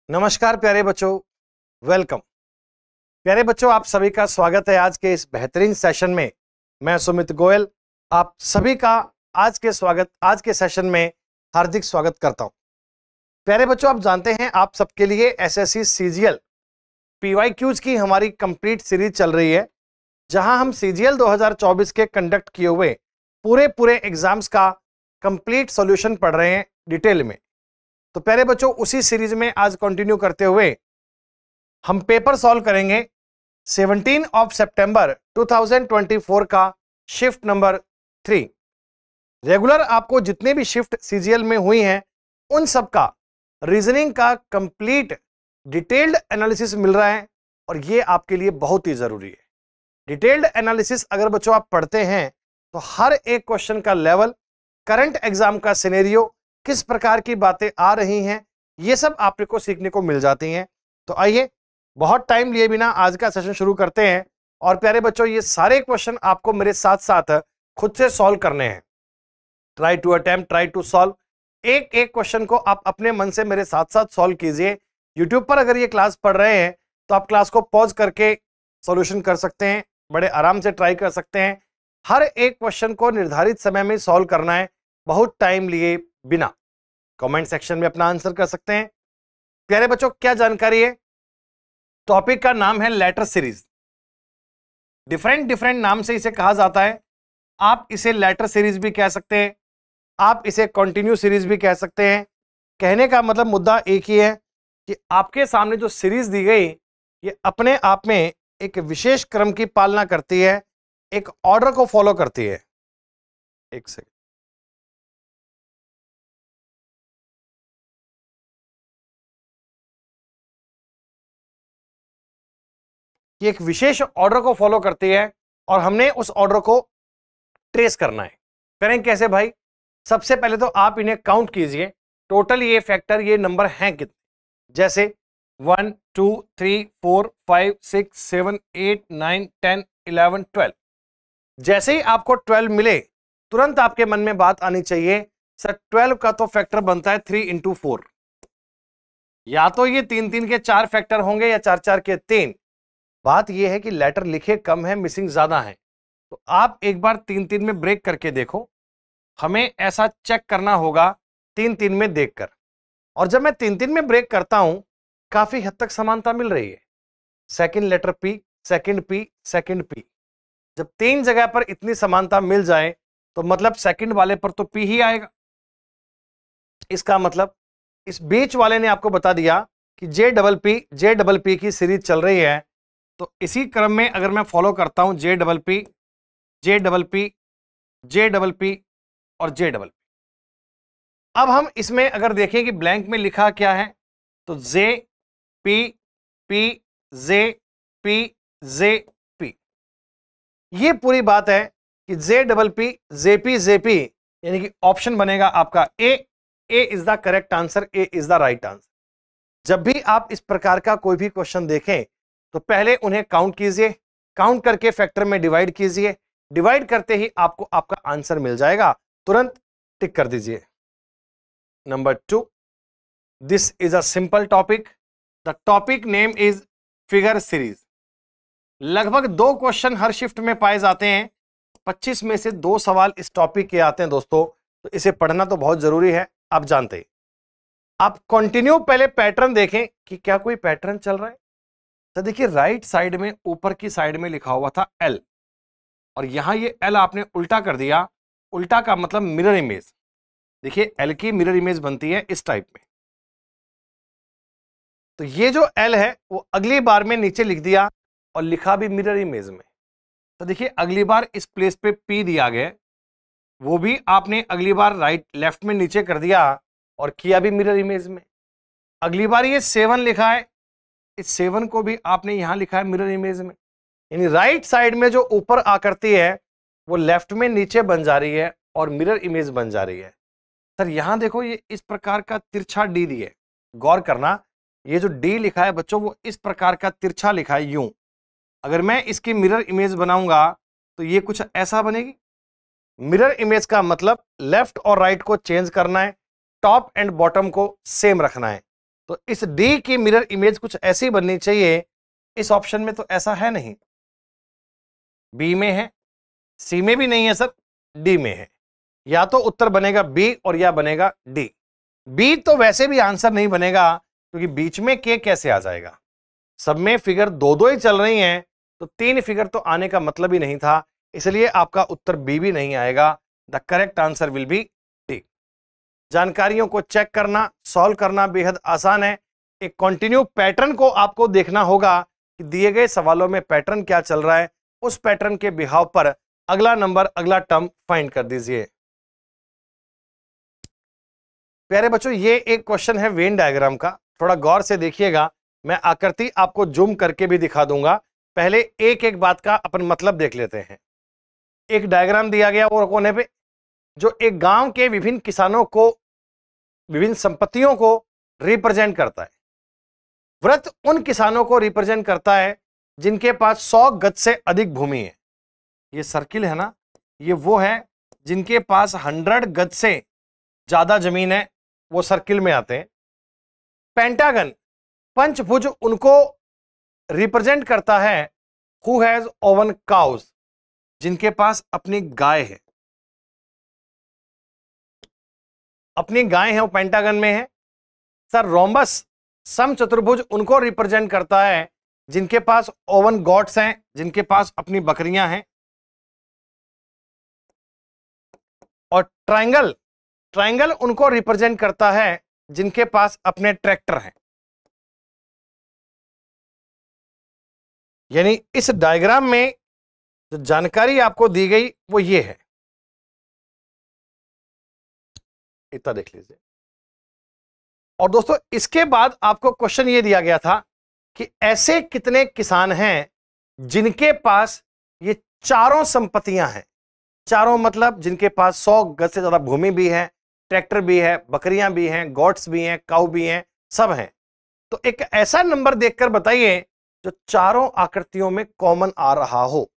नमस्कार प्यारे बच्चों, वेलकम। प्यारे बच्चों, आप सभी का स्वागत है आज के इस बेहतरीन सेशन में। मैं सुमित गोयल आप सभी का आज के सेशन में हार्दिक स्वागत करता हूं। प्यारे बच्चों, आप जानते हैं आप सबके लिए एसएससी सीजीएल पीवाईक्यूज की हमारी कंप्लीट सीरीज चल रही है, जहां हम सीजीएल 2024 के कंडक्ट किए हुए पूरे एग्जाम्स का कंप्लीट सॉल्यूशन पढ़ रहे हैं डिटेल में। तो प्यारे बच्चों, उसी सीरीज में आज कंटिन्यू करते हुए हम पेपर सॉल्व करेंगे 17 सितंबर 2024 का शिफ्ट नंबर 3। रेगुलर आपको जितने भी शिफ्ट सीजीएल में हुई हैं उन सब का रीजनिंग का कंप्लीट डिटेल्ड एनालिसिस मिल रहा है, और ये आपके लिए बहुत ही जरूरी है। डिटेल्ड एनालिसिस अगर बच्चों आप पढ़ते हैं तो हर एक क्वेश्चन का लेवल, करंट एग्जाम का सिनेरियो, किस प्रकार की बातें आ रही हैं, ये सब आपको सीखने को मिल जाती हैं। तो आइए बहुत टाइम लिए बिना आज का सेशन शुरू करते हैं। और प्यारे बच्चों, ये सारे क्वेश्चन आपको मेरे साथ साथ खुद से सॉल्व करने हैं। Try to attempt, try to solve. एक एक क्वेश्चन को आप अपने मन से मेरे साथ साथ सॉल्व कीजिए। यूट्यूब पर अगर ये क्लास पढ़ रहे हैं तो आप क्लास को पॉज करके सॉल्यूशन कर सकते हैं, बड़े आराम से ट्राई कर सकते हैं। हर एक क्वेश्चन को निर्धारित समय में सॉल्व करना है, बहुत टाइम लिए बिना। कमेंट सेक्शन में अपना आंसर कर सकते हैं। प्यारे बच्चों, क्या जानकारी है? टॉपिक का नाम है लेटर सीरीज। डिफरेंट नाम से इसे कहा जाता है। आप इसे लेटर सीरीज भी कह सकते हैं, आप इसे कंटिन्यू सीरीज भी कह सकते हैं। कहने का मतलब मुद्दा एक ही है कि आपके सामने जो सीरीज दी गई ये अपने आप में एक विशेष क्रम की पालना करती है, एक ऑर्डर को फॉलो करती है। एक सेकंड, ये एक विशेष ऑर्डर को फॉलो करती है और हमने उस ऑर्डर को ट्रेस करना है। करें कैसे भाई? सबसे पहले तो आप इन्हें काउंट कीजिए, टोटल ये फैक्टर, ये नंबर हैं कितने। जैसे 1 2 3 4 5 6 7 8 9 10 11 12। जैसे ही आपको 12 मिले तुरंत आपके मन में बात आनी चाहिए, सर 12 का तो फैक्टर बनता है 3 इंटू 4। या तो ये 3 के 4 फैक्टर होंगे या 4 के 3। बात यह है कि लेटर लिखे कम है, मिसिंग ज्यादा है। तो आप एक बार 3 में ब्रेक करके देखो। हमें ऐसा चेक करना होगा 3 में देखकर। और जब मैं 3 में ब्रेक करता हूं, काफी हद तक समानता मिल रही है। Second letter P, second P, second P. जब 3 जगह पर इतनी समानता मिल जाए तो मतलब सेकंड वाले पर तो पी ही आएगा। इसका मतलब इस बीच वाले ने आपको बता दिया कि जे डबल पी की सीरीज चल रही है। तो इसी क्रम में अगर मैं फॉलो करता हूं जे डबल पी, जे डबल पी, जे डबल पी और जे डबल पी। अब हम इसमें अगर देखें कि ब्लैंक में लिखा क्या है, तो J P P J P J P. ये पूरी बात है कि J double P J P, यानी कि ऑप्शन बनेगा आपका A is the correct answer, A is the right answer. जब भी आप इस प्रकार का कोई भी क्वेश्चन देखें तो पहले उन्हें काउंट कीजिए, काउंट करके फैक्टर में डिवाइड कीजिए। डिवाइड करते ही आपको आपका आंसर मिल जाएगा, तुरंत टिक कर दीजिए। Number 2, this is a simple topic. The topic name is figure series. लगभग 2 क्वेश्चन हर शिफ्ट में पाए जाते हैं। 25 में से 2 सवाल इस टॉपिक के आते हैं दोस्तों, तो इसे पढ़ना तो बहुत जरूरी है। आप जानते हैं, आप कंटिन्यू पहले पैटर्न देखें कि क्या कोई पैटर्न चल रहा है। तो देखिए, राइट साइड में ऊपर की साइड में लिखा हुआ था एल, और यहां ये एल आपने उल्टा कर दिया। उल्टा का मतलब मिरर इमेज। देखिए, एल की मिरर इमेज बनती है इस टाइप में। तो ये जो एल है वो अगली बार में नीचे लिख दिया और लिखा भी मिरर इमेज में। तो देखिए, अगली बार इस प्लेस पे पी दिया गया, वो भी आपने अगली बार राइट लेफ्ट में नीचे कर दिया और किया भी मिरर इमेज में। अगली बार ये 7 लिखा है, इस 7 को भी आपने यहां लिखा है मिरर इमेज में। यानी राइट साइड में जो ऊपर आकृति है वो लेफ्ट में नीचे बन जा रही है और मिरर इमेज बन जा रही है। सर यहां देखो, ये इस प्रकार का तिरछा डी दी है। गौर करना, ये जो डी लिखा है बच्चों वो इस प्रकार का तिरछा लिखा है यूं। अगर मैं इसकी मिरर इमेज बनाऊंगा तो ये कुछ ऐसा बनेगी। मिरर इमेज का मतलब लेफ्ट और राइट को चेंज करना है, टॉप एंड बॉटम को सेम रखना है। तो इस डी की मिरर इमेज कुछ ऐसी बननी चाहिए। इस ऑप्शन में तो ऐसा है नहीं, बी में है, सी में भी नहीं है सर, डी में है। या तो उत्तर बनेगा बी और या बनेगा डी। बी तो वैसे भी आंसर नहीं बनेगा क्योंकि बीच में के कैसे आ जाएगा। सब में फिगर दो दो ही चल रही हैं तो 3 फिगर तो आने का मतलब ही नहीं था, इसलिए आपका उत्तर बी भी नहीं आएगा। The correct answer will be D. जानकारियों को चेक करना, सॉल्व करना बेहद आसान है। एक कंटिन्यू पैटर्न को आपको देखना होगा कि दिए गए सवालों में पैटर्न क्या चल रहा है, उस पैटर्न के बिहाव पर अगला नंबर, अगला टर्म फाइंड कर दीजिए। प्यारे बच्चों, ये एक क्वेश्चन है वेन डायग्राम का, थोड़ा गौर से देखिएगा। मैं आकृति आपको जूम करके भी दिखा दूंगा। पहले एक एक बात का अपन मतलब देख लेते हैं। एक डायग्राम दिया गया वो कोने पे, जो एक गांव के विभिन्न किसानों को, विभिन्न संपत्तियों को रिप्रेजेंट करता है। वृत्त उन किसानों को रिप्रेजेंट करता है जिनके पास 100 गज से अधिक भूमि है। ये सर्किल है ना, ये वो है जिनके पास 100 गज से ज्यादा जमीन है, वो सर्किल में आते हैं। पेंटागन, पंचभुज, उनको रिप्रेजेंट करता है हु हैज ओवन काउज, जिनके पास अपनी गाय है, अपनी गाय है, वो पेंटागन में है। सर रोम्बस, सम चतुर्भुज, उनको रिप्रेजेंट करता है जिनके पास ओवन गॉड्स हैं, जिनके पास अपनी बकरियां हैं। और ट्रायंगल, ट्रायंगल उनको रिप्रेजेंट करता है जिनके पास अपने ट्रैक्टर हैं। यानी इस डायग्राम में जो जानकारी आपको दी गई वो ये है, इतना देख लीजिए। और दोस्तों इसके बाद आपको क्वेश्चन ये दिया गया था कि ऐसे कितने किसान हैं जिनके पास ये चारों संपत्तियां हैं। चारों मतलब जिनके पास 100 गज से ज्यादा भूमि भी है, ट्रैक्टर भी है, बकरियां भी हैं, गॉट्स भी हैं, काऊ भी हैं, सब हैं। तो एक ऐसा नंबर देखकर बताइए जो चारों आकृतियों में कॉमन आ रहा हो,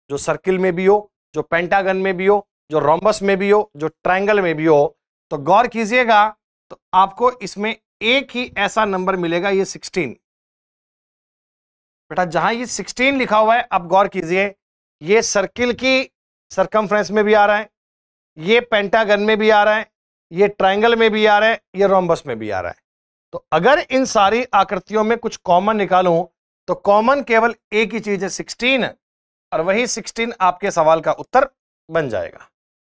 जो सर्किल में भी हो, जो पेंटागन में भी हो, जो रोम्बस में भी हो, जो ट्रायंगल में भी हो। तो गौर कीजिएगा, तो आपको इसमें एक ही ऐसा नंबर मिलेगा, ये 16। बेटा जहां ये 16 लिखा हुआ है, अब गौर कीजिए, ये सर्किल की सरकमफ्रेंस में भी आ रहा है, ये पेंटागन में भी आ रहा है, ये ट्रायंगल में भी आ रहा है, ये रोम्बस में भी आ रहा है। तो अगर इन सारी आकृतियों में कुछ कॉमन निकालूं तो कॉमन केवल एक ही चीज है, 16, और वही 16 आपके सवाल का उत्तर बन जाएगा।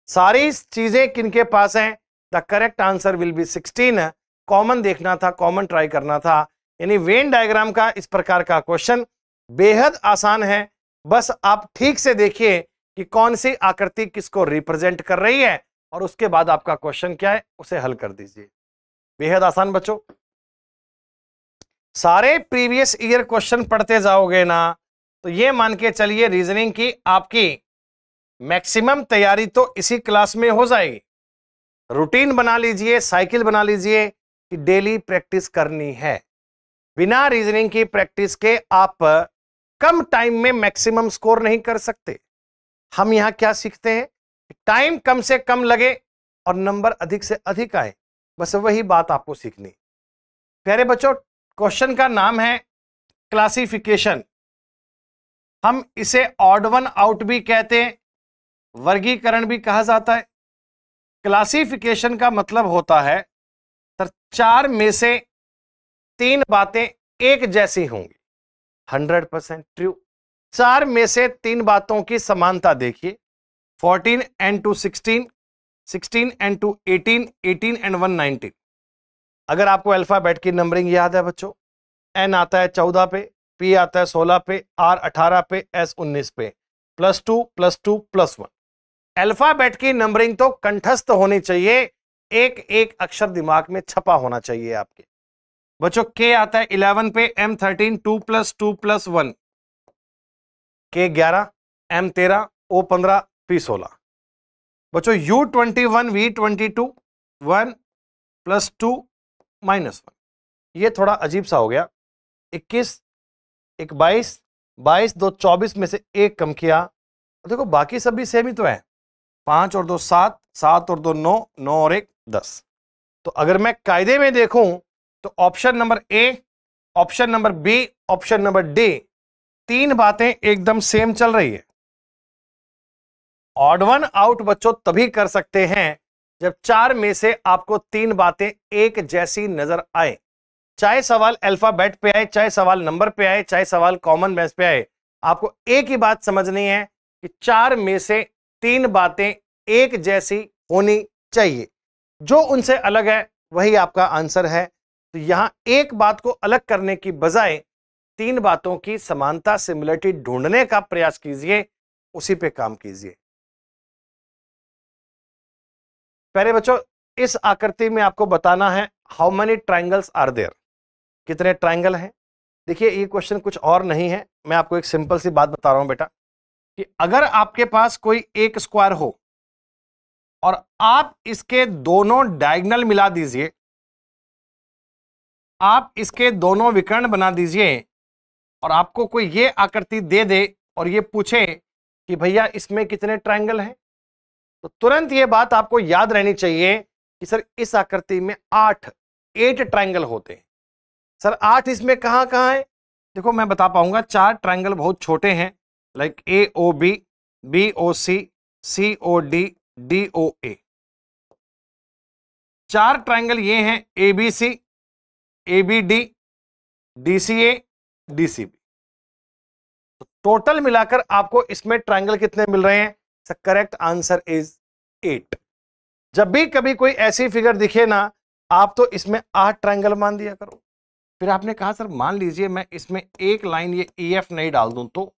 सारी चीजें किनके पास हैं? The correct answer will be 16। Common देखना था, कॉमन ट्राई करना था। यानी वेन डायग्राम का इस प्रकार का क्वेश्चन बेहद आसान है। बस आप ठीक से देखिए कि कौन सी आकृति किसको रिप्रेजेंट कर रही है और उसके बाद आपका क्वेश्चन क्या है उसे हल कर दीजिए। बेहद आसान बच्चों। सारे प्रीवियस ईयर क्वेश्चन पढ़ते जाओगे ना तो ये मान के चलिए रीजनिंग की आपकी मैक्सिमम तैयारी तो इसी क्लास में हो जाएगी। रूटीन बना लीजिए, साइकिल बना लीजिए कि डेली प्रैक्टिस करनी है। बिना रीजनिंग की प्रैक्टिस के आप कम टाइम में मैक्सिमम स्कोर नहीं कर सकते। हम यहां क्या सीखते हैं? टाइम कम से कम लगे और नंबर अधिक से अधिक आए, बस वही बात आपको सीखनी। प्यारे बच्चों, क्वेश्चन का नाम है क्लासिफिकेशन। हम इसे ऑड वन आउट भी कहते हैं, वर्गीकरण भी कहा जाता है। क्लासिफिकेशन का मतलब होता है सर 4 में से 3 बातें एक जैसी होंगी, 100% ट्रू। 4 में से 3 बातों की समानता देखिए, 14 and 2 16, 16 and 2 18, 18 and 1 19। अगर आपको अल्फाबेट की नंबरिंग याद है बच्चों, एन आता है 14 पे, पी आता है 16 पे, आर 18 पे, एस 19 पे, +2 +2 +1। अल्फाबेट की नंबरिंग तो कंठस्थ होनी चाहिए, एक एक अक्षर दिमाग में छपा होना चाहिए आपके बच्चों। के आता है 11 पे, एम 13, 2 + 2 + 1, के 11, एम 13, ओ 15, पी 16। बच्चों यू 21, वी 22, 1 + 2 -1। ये थोड़ा अजीब सा हो गया। 21, एक 22, 22 2 24 में से एक कम किया। देखो बाकी सब भी सेम ही तो है, 5 और 2 7, 7 और 2 9, 9 और 1 10। तो अगर मैं कायदे में देखूं तो option number A, option number B, option number D, तीन बातें एकदम सेम चल रही है। ऑड वन आउट बच्चों तभी कर सकते हैं जब चार में से आपको तीन बातें एक जैसी नजर आए, चाहे सवाल अल्फाबेट पे आए, चाहे सवाल नंबर पे आए, चाहे सवाल कॉमन बेस पे आए। आपको एक ही बात समझनी है कि चार में से तीन बातें एक जैसी होनी चाहिए, जो उनसे अलग है वही आपका आंसर है। तो यहां एक बात को अलग करने की बजाय तीन बातों की समानता, सिमिलरिटी ढूंढने का प्रयास कीजिए, उसी पे काम कीजिए। पहले बच्चों इस आकृति में आपको बताना है how many triangles are there, कितने ट्रायंगल हैं। देखिए ये क्वेश्चन कुछ और नहीं है, मैं आपको एक सिंपल सी बात बता रहा हूं बेटा, कि अगर आपके पास कोई एक स्क्वायर हो और आप इसके दोनों डायगोनल मिला दीजिए, आप इसके दोनों विकर्ण बना दीजिए और आपको कोई ये आकृति दे दे और ये पूछे कि भैया इसमें कितने ट्रायंगल हैं, तो तुरंत ये बात आपको याद रहनी चाहिए कि सर इस आकृति में 8 ट्रायंगल होते हैं। सर 8 इसमें कहां कहां है? देखो मैं बता पाऊंगा, 4 ट्रायंगल बहुत छोटे हैं, like AOB, BOC, COD, DOA। 4 triangle ये हैं ABC, ABD, DCA, DCB। तो टोटल मिलाकर आपको इसमें ट्रायंगल कितने मिल रहे हैं? Correct answer is 8। जब भी कभी कोई ऐसी फिगर दिखे ना, आप तो इसमें 8 ट्रायंगल मान दिया करो। फिर आपने कहा सर मान लीजिए मैं इसमें एक लाइन ये EF नहीं डाल दूं, तो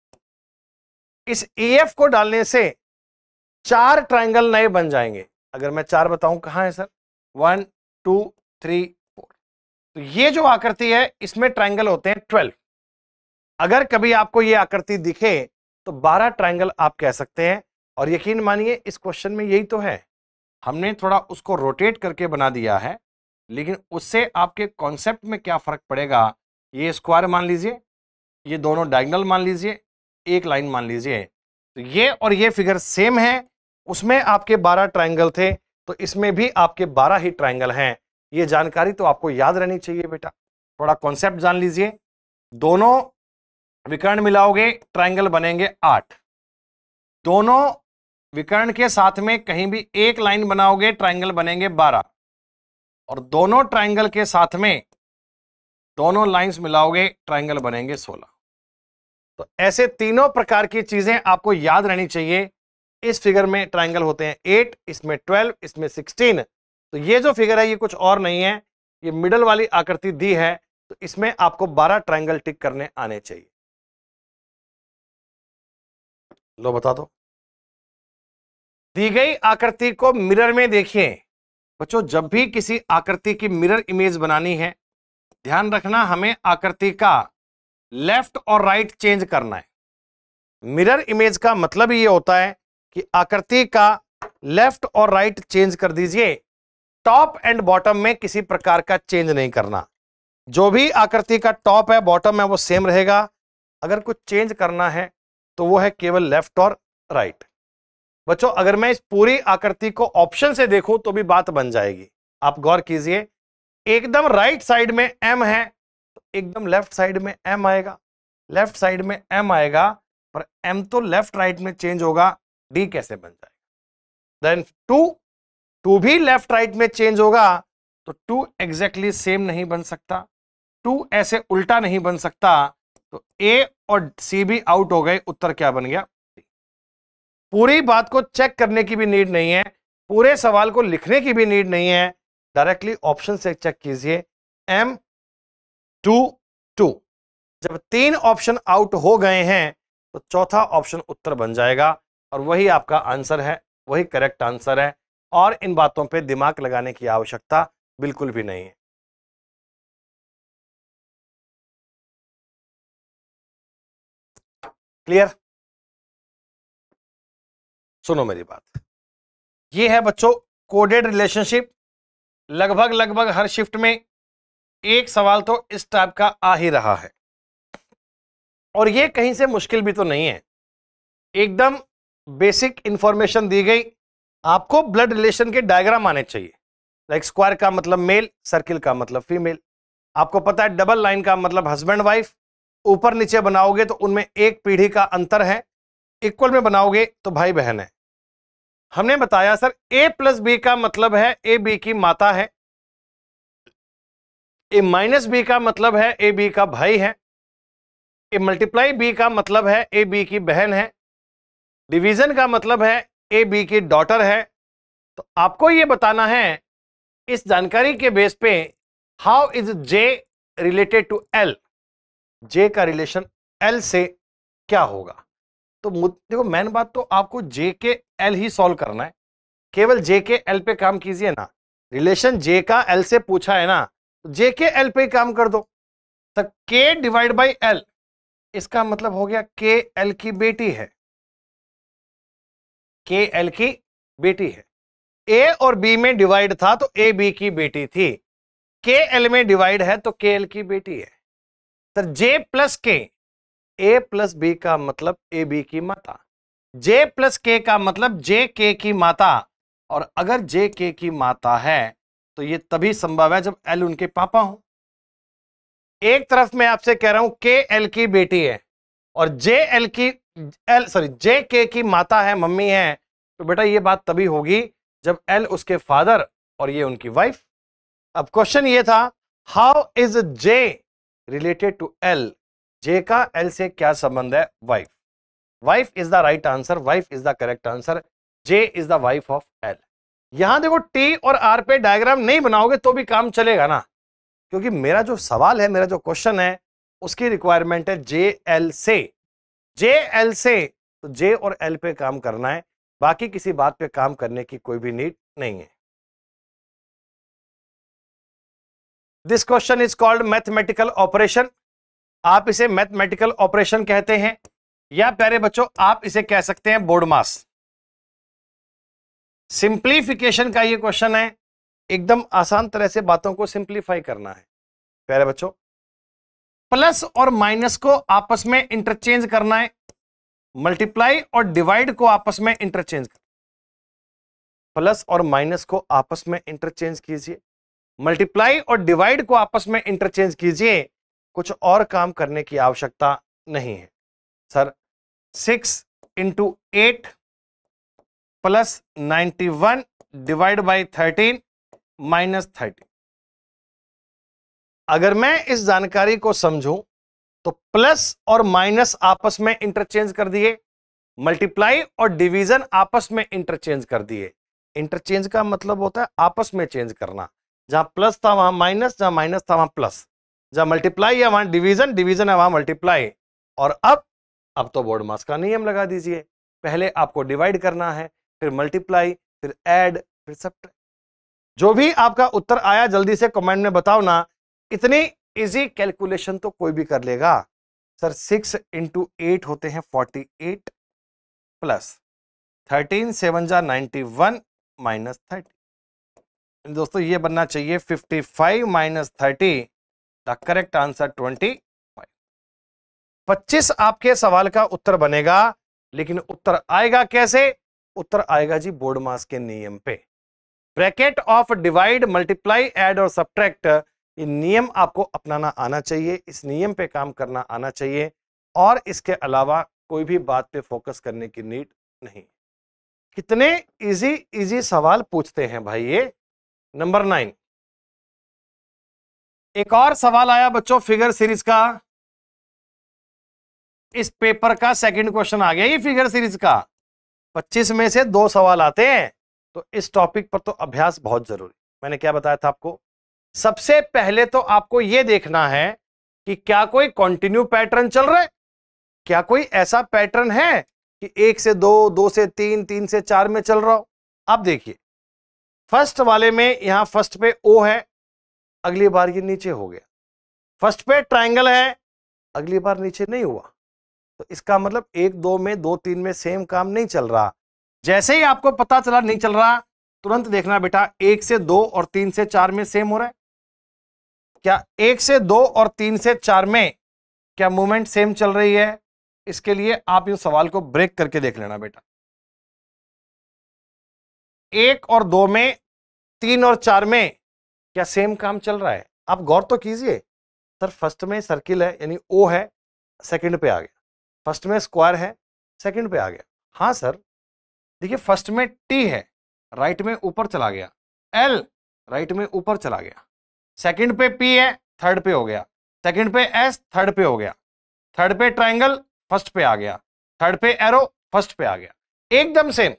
इस EF को डालने से 4 ट्रायंगल नए बन जाएंगे। अगर मैं 4 बताऊं कहां है सर? 1 2 3 4। तो ये जो आकृति है इसमें ट्रायंगल होते हैं 12। अगर कभी आपको ये आकृति दिखे तो 12 ट्रायंगल आप कह सकते हैं। और यकीन मानिए इस क्वेश्चन में यही तो है, हमने थोड़ा उसको रोटेट करके बना दिया है, लेकिन उससे आपके कॉन्सेप्ट में क्या फर्क पड़ेगा? ये स्क्वायर मान लीजिए, ये दोनों डायगोनल मान लीजिए, एक लाइन मान लीजिए, तो ये और ये फिगर सेम है। उसमें आपके 12 ट्रायंगल थे, तो इसमें भी आपके 12 ही ट्रायंगल हैं। ये जानकारी तो आपको याद रहनी चाहिए बेटा, थोड़ा कॉन्सेप्ट जान लीजिए। दोनों विकर्ण मिलाओगे ट्रायंगल बनेंगे 8। दोनों विकर्ण के साथ में कहीं भी एक लाइन बनाओगे ट्रायंगल बनेंगे 12। और दोनों ट्रायंगल के साथ में दोनों लाइंस मिलाओगे ट्रायंगल बनेंगे 16। तो ऐसे तीनों प्रकार की चीजें आपको याद रहनी चाहिए। इस फिगर में ट्रायंगल होते हैं 8, इसमें 12, इसमें 16। तो ये जो फिगर है ये कुछ और नहीं है, ये मिडल वाली आकृति दी है, तो इसमें आपको 12 ट्रायंगल टिक करने आने चाहिए। लो बता दो। दी गई आकृति को मिरर में देखिए। बच्चों जब भी किसी आकृति की मिरर इमेज बनानी है, ध्यान रखना हमें आकृति का लेफ्ट और राइट चेंज करना है। मिरर इमेज का मतलब ये होता है कि आकृति का लेफ्ट और राइट चेंज कर दीजिए, टॉप एंड बॉटम में किसी प्रकार का चेंज नहीं करना। जो भी आकृति का टॉप है बॉटम है वो सेम रहेगा। अगर कुछ चेंज करना है तो वो है केवल लेफ्ट और राइट। बच्चों अगर मैं इस पूरी आकृति को ऑप्शन से देखूं तो भी बात बन जाएगी। आप गौर कीजिए, एकदम राइट साइड में M है तो एकदम लेफ्ट साइड में M आएगा, लेफ्ट साइड में M आएगा, पर M तो लेफ्ट राइट में चेंज होगा, D कैसे बन जाएगा? देन 2 भी लेफ्ट राइट में चेंज होगा, तो 2 एग्जैक्टली सेम नहीं बन सकता, 2 ऐसे उल्टा नहीं बन सकता, तो A और C भी आउट हो गए। उत्तर क्या बन गया? पूरी बात को चेक करने की भी नीड नहीं है, पूरे सवाल को लिखने की भी नीड नहीं है, डायरेक्टली ऑप्शन से चेक कीजिए। M 2 2। जब 3 ऑप्शन आउट हो गए हैं तो चौथा ऑप्शन उत्तर बन जाएगा और वही आपका आंसर है, वही करेक्ट आंसर है। और इन बातों पे दिमाग लगाने की आवश्यकता बिल्कुल भी नहीं है। क्लियर? सुनो मेरी बात, ये है बच्चों कोडेड रिलेशनशिप। लगभग हर शिफ्ट में एक सवाल तो इस टाइप का आ ही रहा है, और ये कहीं से मुश्किल भी तो नहीं है। एकदम बेसिक इंफॉर्मेशन दी गई, आपको ब्लड रिलेशन के डायग्राम आने चाहिए। लाइक स्क्वायर का मतलब मेल, सर्किल का मतलब फीमेल। आपको पता है डबल लाइन का मतलब हस्बैंड वाइफ, ऊपर नीचे बनाओगे तो उनमें एक पीढ़ी का अंतर है, इक्वल में बनाओगे तो भाई बहन है। हमने बताया सर ए प्लस बी का मतलब है ए बी की माता है, ए माइनस बी का मतलब है ए बी का भाई है, ए मल्टीप्लाई बी का मतलब है ए बी की बहन है, डिवीजन का मतलब है ए बी की डॉटर है। तो आपको यह बताना है इस जानकारी के बेस पे how is J related to L, J का रिलेशन एल से क्या होगा। तो देखो मेन बात तो आपको जे के एल ही सॉल्व करना है, केवल जे के एल पे काम कीजिए ना, रिलेशन जे का एल से पूछा है ना, तो जे के एल पे काम कर दो। तो के डिवाइड बाई एल, इसका मतलब हो गया के एल की बेटी है, के एल की बेटी है। ए और बी में डिवाइड था तो ए बी की बेटी थी, के एल में डिवाइड है तो के एल की बेटी है। सर जे प्लस के, ए प्लस बी का मतलब ए बी की माता, जे प्लस के का मतलब जे के की माता, और अगर जे के की माता है तो ये तभी संभव है जब एल उनके पापा हो। एक तरफ मैं आपसे कह रहा हूं के एल की बेटी है और जे के की माता है, मम्मी है, तो बेटा ये बात तभी होगी जब एल उसके फादर और ये उनकी वाइफ। अब क्वेश्चन ये था how is J related to L, J का एल से क्या संबंध है, wife. Wife is the right answer, wife is the correct answer, J is the wife of L. यहां देखो टी और आर पे डायग्राम नहीं बनाओगे तो भी काम चलेगा ना, क्योंकि मेरा जो सवाल है, मेरा जो क्वेश्चन है, उसकी रिक्वायरमेंट है जे एल से, जे एल से, तो जे और एल पे काम करना है, बाकी किसी बात पे काम करने की कोई भी नीड नहीं है। This question is called mathematical operation. आप इसे मैथमेटिकल ऑपरेशन कहते हैं या प्यारे बच्चों आप इसे कह सकते हैं बोर्ड मास। सिंप्लीफिकेशन का ये क्वेश्चन है, एकदम आसान तरह से बातों को सिंप्लीफाई करना है प्यारे बच्चों। प्लस और माइनस को आपस में इंटरचेंज करना है, मल्टीप्लाई और डिवाइड को आपस में इंटरचेंज करना। प्लस और माइनस को आपस में इंटरचेंज कीजिए, मल्टीप्लाई और डिवाइड को आपस में इंटरचेंज कीजिए, कुछ और काम करने की आवश्यकता नहीं है। Sir 6 into 8 plus 91 divide by 13 minus 30। अगर मैं इस जानकारी को समझूं तो प्लस और माइनस आपस में इंटरचेंज कर दिए, मल्टीप्लाई और डिवीजन आपस में इंटरचेंज कर दिए। इंटरचेंज का मतलब होता है आपस में चेंज करना, जहां प्लस था वहां माइनस, जहां माइनस था वहां प्लस, जहां मल्टीप्लाई है वहां डिवीजन, डिवीजन है वहां मल्टीप्लाई। और अब तो बोर्ड मास का नियम लगा दीजिए, पहले आपको डिवाइड करना है, फिर मल्टीप्लाई, फिर ऐड, फिर सब्ट्रैक्ट। जो भी आपका उत्तर आया जल्दी से कमेंट में बताओ ना, इतनी इजी कैलकुलेशन तो कोई भी कर लेगा। सर 6 इंटू 8 होते हैं 48 प्लस 13 7 जा 91 माइनस 30। दोस्तों ये बनना चाहिए 55 माइनस 30, द करेक्ट आंसर 25। 25 आपके सवाल का उत्तर बनेगा, लेकिन उत्तर आएगा कैसे? उत्तर आएगा जी बोर्ड मास के नियम पे। Bracket of divide, multiply, add और सब्ट्रैक्ट, ये नियम आपको अपनाना आना चाहिए, इस नियम पे काम करना आना चाहिए, और इसके अलावा कोई भी बात पे फोकस करने की नीड नहीं। कितने इजी इजी सवाल पूछते हैं भाई ये। नंबर 9, एक और सवाल आया बच्चों फिगर सीरीज का, इस पेपर का सेकंड क्वेश्चन आ गया ये फिगर सीरीज का। 25 में से 2 सवाल आते हैं, तो इस टॉपिक पर तो अभ्यास बहुत जरूरी। मैंने क्या बताया था आपको? सबसे पहले तो आपको यह देखना है कि क्या कोई कंटिन्यू पैटर्न चल रहा है, क्या कोई ऐसा पैटर्न है कि 1 से 2, 2 से 3, 3 से 4 में चल रहा हो। अब देखिए फर्स्ट वाले में यहां फर्स्ट पे ओ है, अगली बार ये नीचे हो गया। फर्स्ट पे ट्रायंगल है, अगली बार नीचे नहीं हुआ, तो इसका मतलब 1, 2 में 2, 3 में सेम काम नहीं चल रहा। जैसे ही आपको पता चला नहीं चल रहा, तुरंत देखना बेटा 1 से 2 और 3 से 4 में सेम हो रहा है क्या? 1 से 2 और 3 से 4 में क्या मूवमेंट सेम चल रही है? इसके लिए आप इस सवाल को ब्रेक करके देख लेना बेटा। 1 और 2 में, 3 और 4 में क्या सेम काम चल रहा है? आप गौर तो कीजिए, सर फर्स्ट में सर्किल है यानी ओ है, सेकंड पे आ गया। फर्स्ट में स्क्वायर है, सेकंड पे आ गया। हाँ सर, देखिए फर्स्ट में टी है, राइट में ऊपर चला गया, एल राइट में ऊपर चला गया, सेकंड पे पी है, थर्ड पे हो गया, सेकंड पे एस, थर्ड पे हो गया, थर्ड पे ट्राइंगल, फर्स्ट पे आ गया, थर्ड पे एरो, फर्स्ट पे आ गया। एकदम सेम।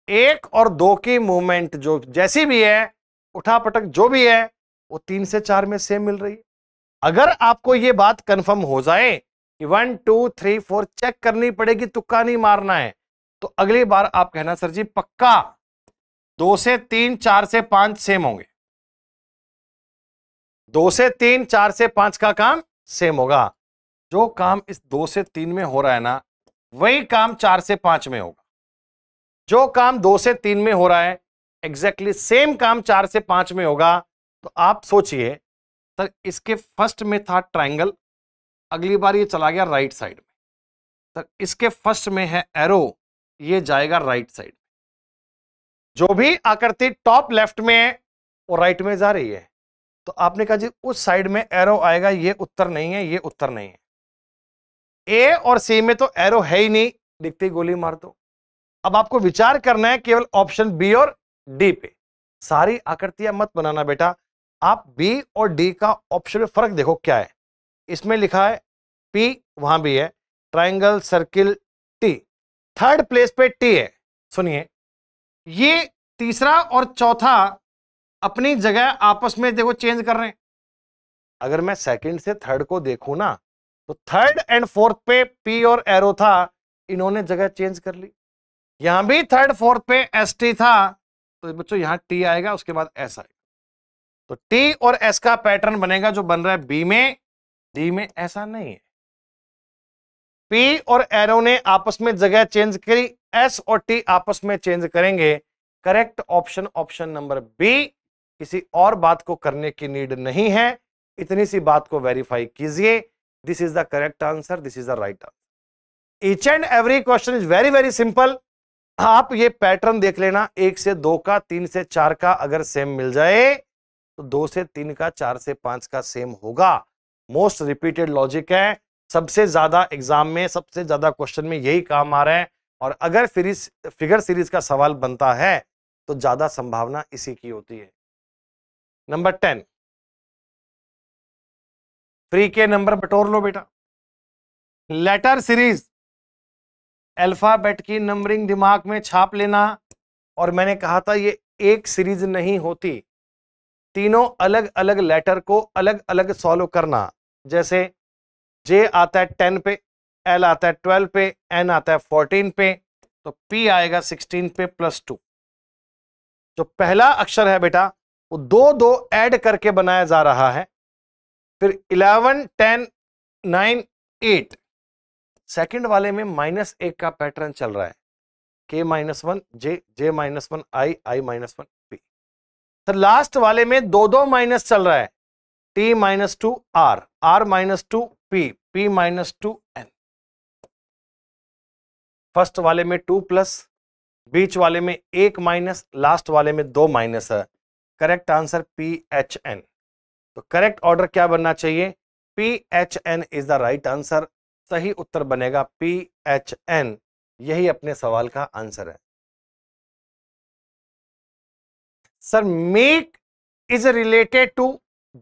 एक और दो की मूवमेंट जो जैसी भी है, उठा पटक जो भी है, वो 3 से 4 में सेम मिल रही है। अगर आपको ये बात कंफर्म हो जाए कि 1 2 3 4 चेक करनी पड़ेगी, तुक्का नहीं मारना है, तो अगली बार आप कहना सर जी पक्का 2 से 3 4 से 5 सेम होंगे। 2 से 3 4 से 5 का काम सेम होगा। जो काम इस 2 से 3 में हो रहा है ना, वही काम 4 से 5 में होगा। जो काम 2 से 3 में हो रहा है, एग्जैक्टली सेम काम 4 से 5 में होगा। तो आप सोचिए सर, इसके फर्स्ट में था ट्राइंगल, अगली बार ये चला गया राइट साइड में। सर इसके फर्स्ट में है एरो, ये जाएगा राइट साइड। जो भी आकृति टॉप लेफ्ट में है वो राइट में जा रही है। तो आपने कहा जी उस साइड में एरो आएगा, ये उत्तर नहीं है, ये उत्तर नहीं है। ए और सी में तो एरो है ही नहीं, दिखती गोली मार दो। अब आपको विचार करना है केवल ऑप्शन बी और डी पे। सारी आकृतियां मत बनाना बेटा, आप बी और डी का ऑप्शन में फर्क देखो क्या है। इसमें लिखा है पी, वहां भी है triangle, circle, T, third place पे टी है। सुनिए, ये तीसरा और चौथा अपनी जगह आपस में देखो चेंज कर रहे हैं। अगर मैं सेकंड से थर्ड को देखूं ना, तो थर्ड एंड फोर्थ पे पी और एरो था, इन्होंने जगह चेंज कर ली। यहां भी थर्ड फोर्थ पे एस टी था, तो बच्चों यहां टी आएगा, उसके बाद एस आएगा। तो टी और एस का पैटर्न बनेगा जो बन रहा है बी में, डी में ऐसा नहीं है। पी और एरो ने आपस में जगह चेंज करी, एस और टी आपस में चेंज करेंगे। Correct option option number B. किसी और बात को करने की नीड नहीं है, इतनी सी बात को वेरीफाई कीजिए। This is the correct answer, this is the right answer. Each and every question is very very simple. आप ये पैटर्न देख लेना, 1 से 2 का, 3 से 4 का अगर सेम मिल जाए तो 2 से 3 का, 4 से 5 का सेम होगा। मोस्ट रिपीटेड लॉजिक है, सबसे ज्यादा एग्जाम में, सबसे ज्यादा क्वेश्चन में यही काम आ रहा है। और अगर फिगर सीरीज का सवाल बनता है तो ज्यादा संभावना इसी की होती है। नंबर 10, फ्री के नंबर बटोर लो बेटा। लेटर सीरीज, अल्फाबेट की नंबरिंग दिमाग में छाप लेना। और मैंने कहा था ये एक सीरीज नहीं होती, तीनों अलग अलग लेटर को अलग अलग सॉल्व करना। जैसे जे आता है 10 पे, एल आता है 12 पे, एन आता है 14 पे, तो पी आएगा 16 पे +2। जो पहला अक्षर है बेटा वो 2 ऐड करके बनाया जा रहा है। फिर 11 10 9 8, सेकंड वाले में -1 का पैटर्न चल रहा है, k-1 J, j-1 i, i-1 p। तो लास्ट वाले में 2 माइनस चल रहा है, t-2 r, r-2 p, p-2 n। First वाले में 2+, बीच वाले में 1 माइनस, लास्ट वाले में 2 माइनस है। Correct answer PHN। तो करेक्ट ऑर्डर क्या बनना चाहिए? PHN is the right answer. सही उत्तर बनेगा PHN। यही अपने सवाल का आंसर है। Sir meek is related to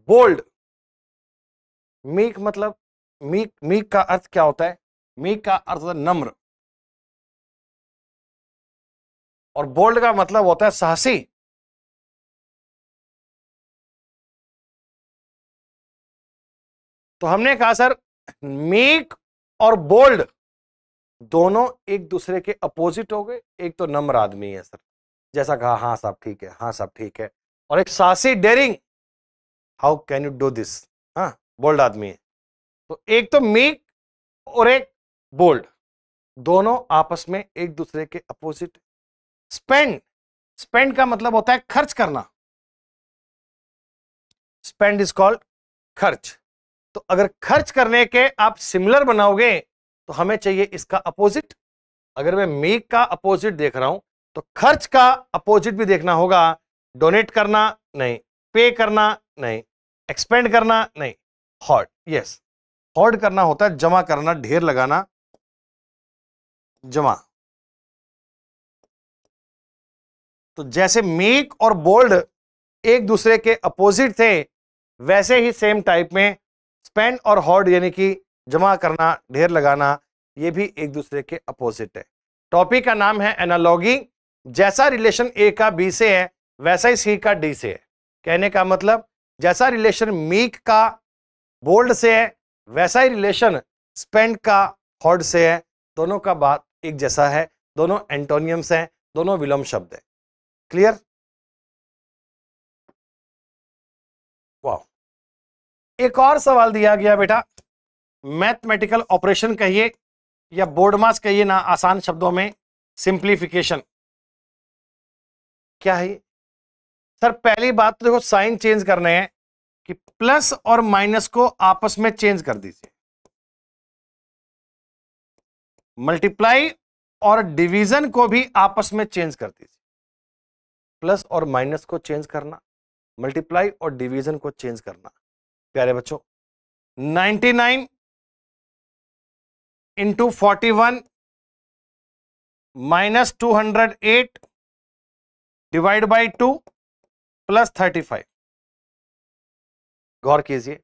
bold. Meek मतलब, मीक का अर्थ क्या होता है? मीक का अर्थ होता है नम्र, और बोल्ड का मतलब होता है साहसी। तो हमने कहा सर मीक और बोल्ड दोनों एक दूसरे के अपोजिट हो गए। एक तो नम्र आदमी है सर, जैसा कहा हाँ साहब ठीक है, हाँ साहब ठीक है, और एक साहसी daring, how can you do this, हाँ बोल्ड आदमी है। तो एक तो मीक और एक बोल्ड, दोनों आपस में एक दूसरे के अपोजिट। स्पेंड, स्पेंड का मतलब होता है खर्च करना। स्पेंड इज कॉल्ड खर्च। तो अगर खर्च करने के आप सिमिलर बनाओगे तो हमें चाहिए इसका अपोजिट। अगर मैं मीक का अपोजिट देख रहा हूं तो खर्च का अपोजिट भी देखना होगा। डोनेट करना नहीं, पे करना नहीं, एक्सपेंड करना नहीं, हॉर्ड, यस, हॉर्ड करना होता है, जमा करना, ढेर लगाना, जमा। तो जैसे मेक और बोल्ड एक दूसरे के अपोजिट थे, वैसे ही सेम टाइप में स्पेंड और हॉर्ड यानी कि जमा करना, ढेर लगाना, ये भी एक दूसरे के अपोजिट है। टॉपिक का नाम है एनालॉगी। जैसा रिलेशन ए का बी से है वैसा ही सी का डी से है। कहने का मतलब जैसा रिलेशन मीक का बोल्ड से है वैसा ही रिलेशन स्पेंड का हॉर्ड से है। दोनों का बात एक जैसा है, दोनों एंटोनियम्स हैं, दोनों विलोम शब्द है। क्लियर? वाह। एक और सवाल दिया गया बेटा, मैथमेटिकल ऑपरेशन कहिए या बोर्ड मास कहिए ना, आसान शब्दों में सिंप्लीफिकेशन। क्या है सर? पहली बात तो देखो, साइन चेंज करने हैं कि प्लस और माइनस को आपस में चेंज कर दीजिए। मल्टीप्लाई और डिवीजन को भी आपस में चेंज कर दीजिए। प्लस और माइनस को चेंज करना, मल्टीप्लाई और डिवीजन को चेंज करना। प्यारे बच्चों, 99 into 41 minus 208 divide by 2 plus 35। गौर कीजिए,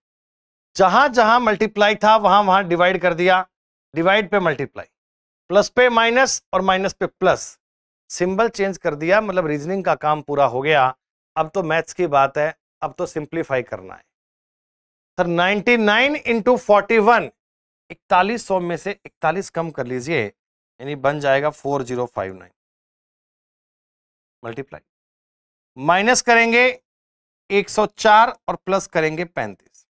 जहां जहां मल्टीप्लाई था वहां वहां डिवाइड कर दिया, डिवाइड पे मल्टीप्लाई, प्लस पे माइनस और माइनस पे प्लस, सिंबल चेंज कर दिया, मतलब रीजनिंग का काम पूरा हो गया। अब तो मैथ्स की बात है, अब तो सिंप्लीफाई करना है। सर 99 इंटू 41, 4100 में से 41 कम कर लीजिए, यानी बन जाएगा 4059। मल्टीप्लाई, माइनस करेंगे 104 और प्लस करेंगे 35।